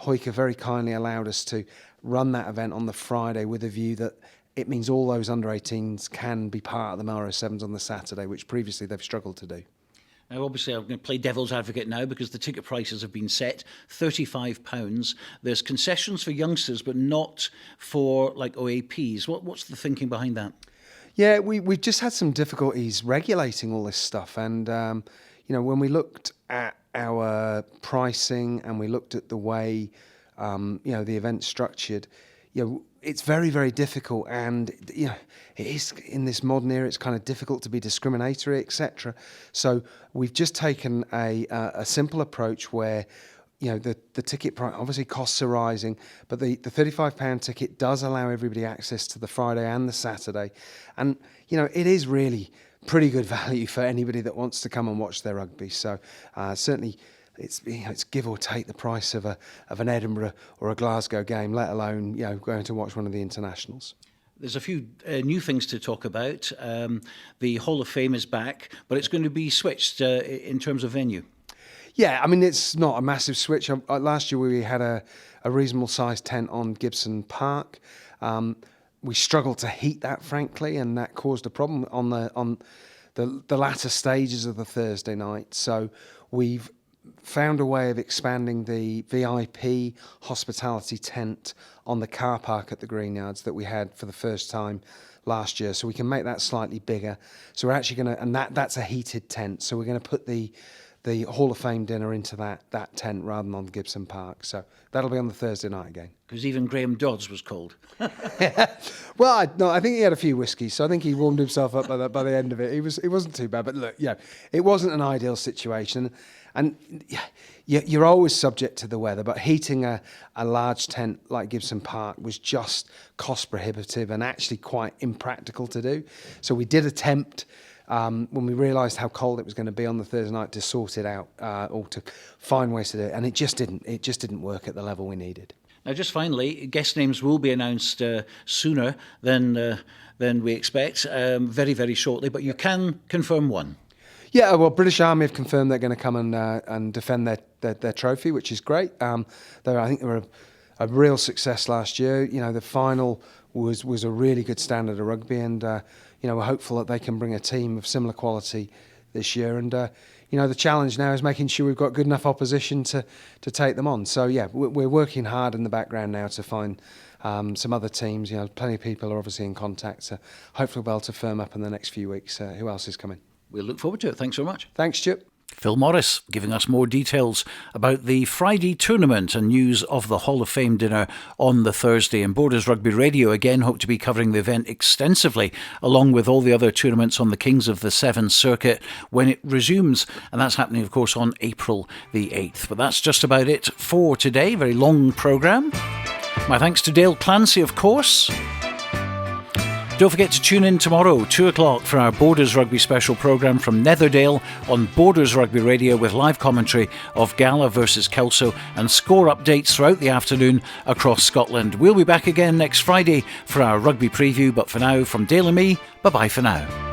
Hoyk have very kindly allowed us to run that event on the Friday with a view that it means all those under-18s can be part of the Melrose Sevens on the Saturday, which previously they've struggled to do. Now, obviously, I'm going to play devil's advocate now because the ticket prices have been set, £35. There's concessions for youngsters, but not for like OAPs. What's the thinking behind that? Yeah, we've just had some difficulties regulating all this stuff. And, when we looked at our pricing and we looked at the way, the event's structured, it's very, very difficult. And, it is in this modern era, it's kind of difficult to be discriminatory, etc. So we've just taken a simple approach where, the ticket price, obviously costs are rising, but the £35 ticket does allow everybody access to the Friday and the Saturday. And, it is really pretty good value for anybody that wants to come and watch their rugby. So certainly it's give or take the price of an Edinburgh or a Glasgow game, let alone, going to watch one of the internationals. There's a few new things to talk about. The Hall of Fame is back, but it's going to be switched in terms of venue. Yeah, I mean, it's not a massive switch. Last year we had a reasonable sized tent on Gibson Park. We struggled to heat that, frankly, and that caused a problem on the latter stages of the Thursday night. So we've found a way of expanding the VIP hospitality tent on the car park at the Green Yards that we had for the first time last year. So we can make that slightly bigger. So we're actually going to, and that's a heated tent. So we're going to put the Hall of Fame dinner into that tent rather than on Gibson Park. So that'll be on the Thursday night again. Because even Graham Dodds was cold. Well, I think he had a few whiskies, so I think he warmed himself up by the end of it. It wasn't too bad, but look, it wasn't an ideal situation. And you're always subject to the weather, but heating a large tent like Gibson Park was just cost prohibitive and actually quite impractical to do. So we did attempt, when we realised how cold it was going to be on the Thursday night, to sort it out or to find ways to do it, and it just didn't work at the level we needed. Now, just finally, guest names will be announced sooner than we expect, very, very shortly, but you can confirm one. Yeah, well, British Army have confirmed they're going to come and defend their trophy, which is great. I think they were a real success last year. The final was a really good standard of rugby, and we're hopeful that they can bring a team of similar quality this year. And the challenge now is making sure we've got good enough opposition to take them on. So yeah, we're working hard in the background now to find some other teams. Plenty of people are obviously in contact, so hopefully we'll be able to firm up in the next few weeks who else is coming. We'll look forward to it. Thanks so much. Thanks, Stuart. Phil Morris giving us more details about the Friday tournament and news of the Hall of Fame dinner on the Thursday. And Borders Rugby Radio again hope to be covering the event extensively, along with all the other tournaments on the Kings of the Seven circuit when it resumes. And that's happening, of course, on April the 8th. But that's just about it for today. Very long programme. My thanks to Dale Clancy, of course. Don't forget to tune in tomorrow, 2 o'clock, for our Borders Rugby special programme from Netherdale on Borders Rugby Radio with live commentary of Gala versus Kelso and score updates throughout the afternoon across Scotland. We'll be back again next Friday for our rugby preview, but for now, from Dale and me, bye-bye for now.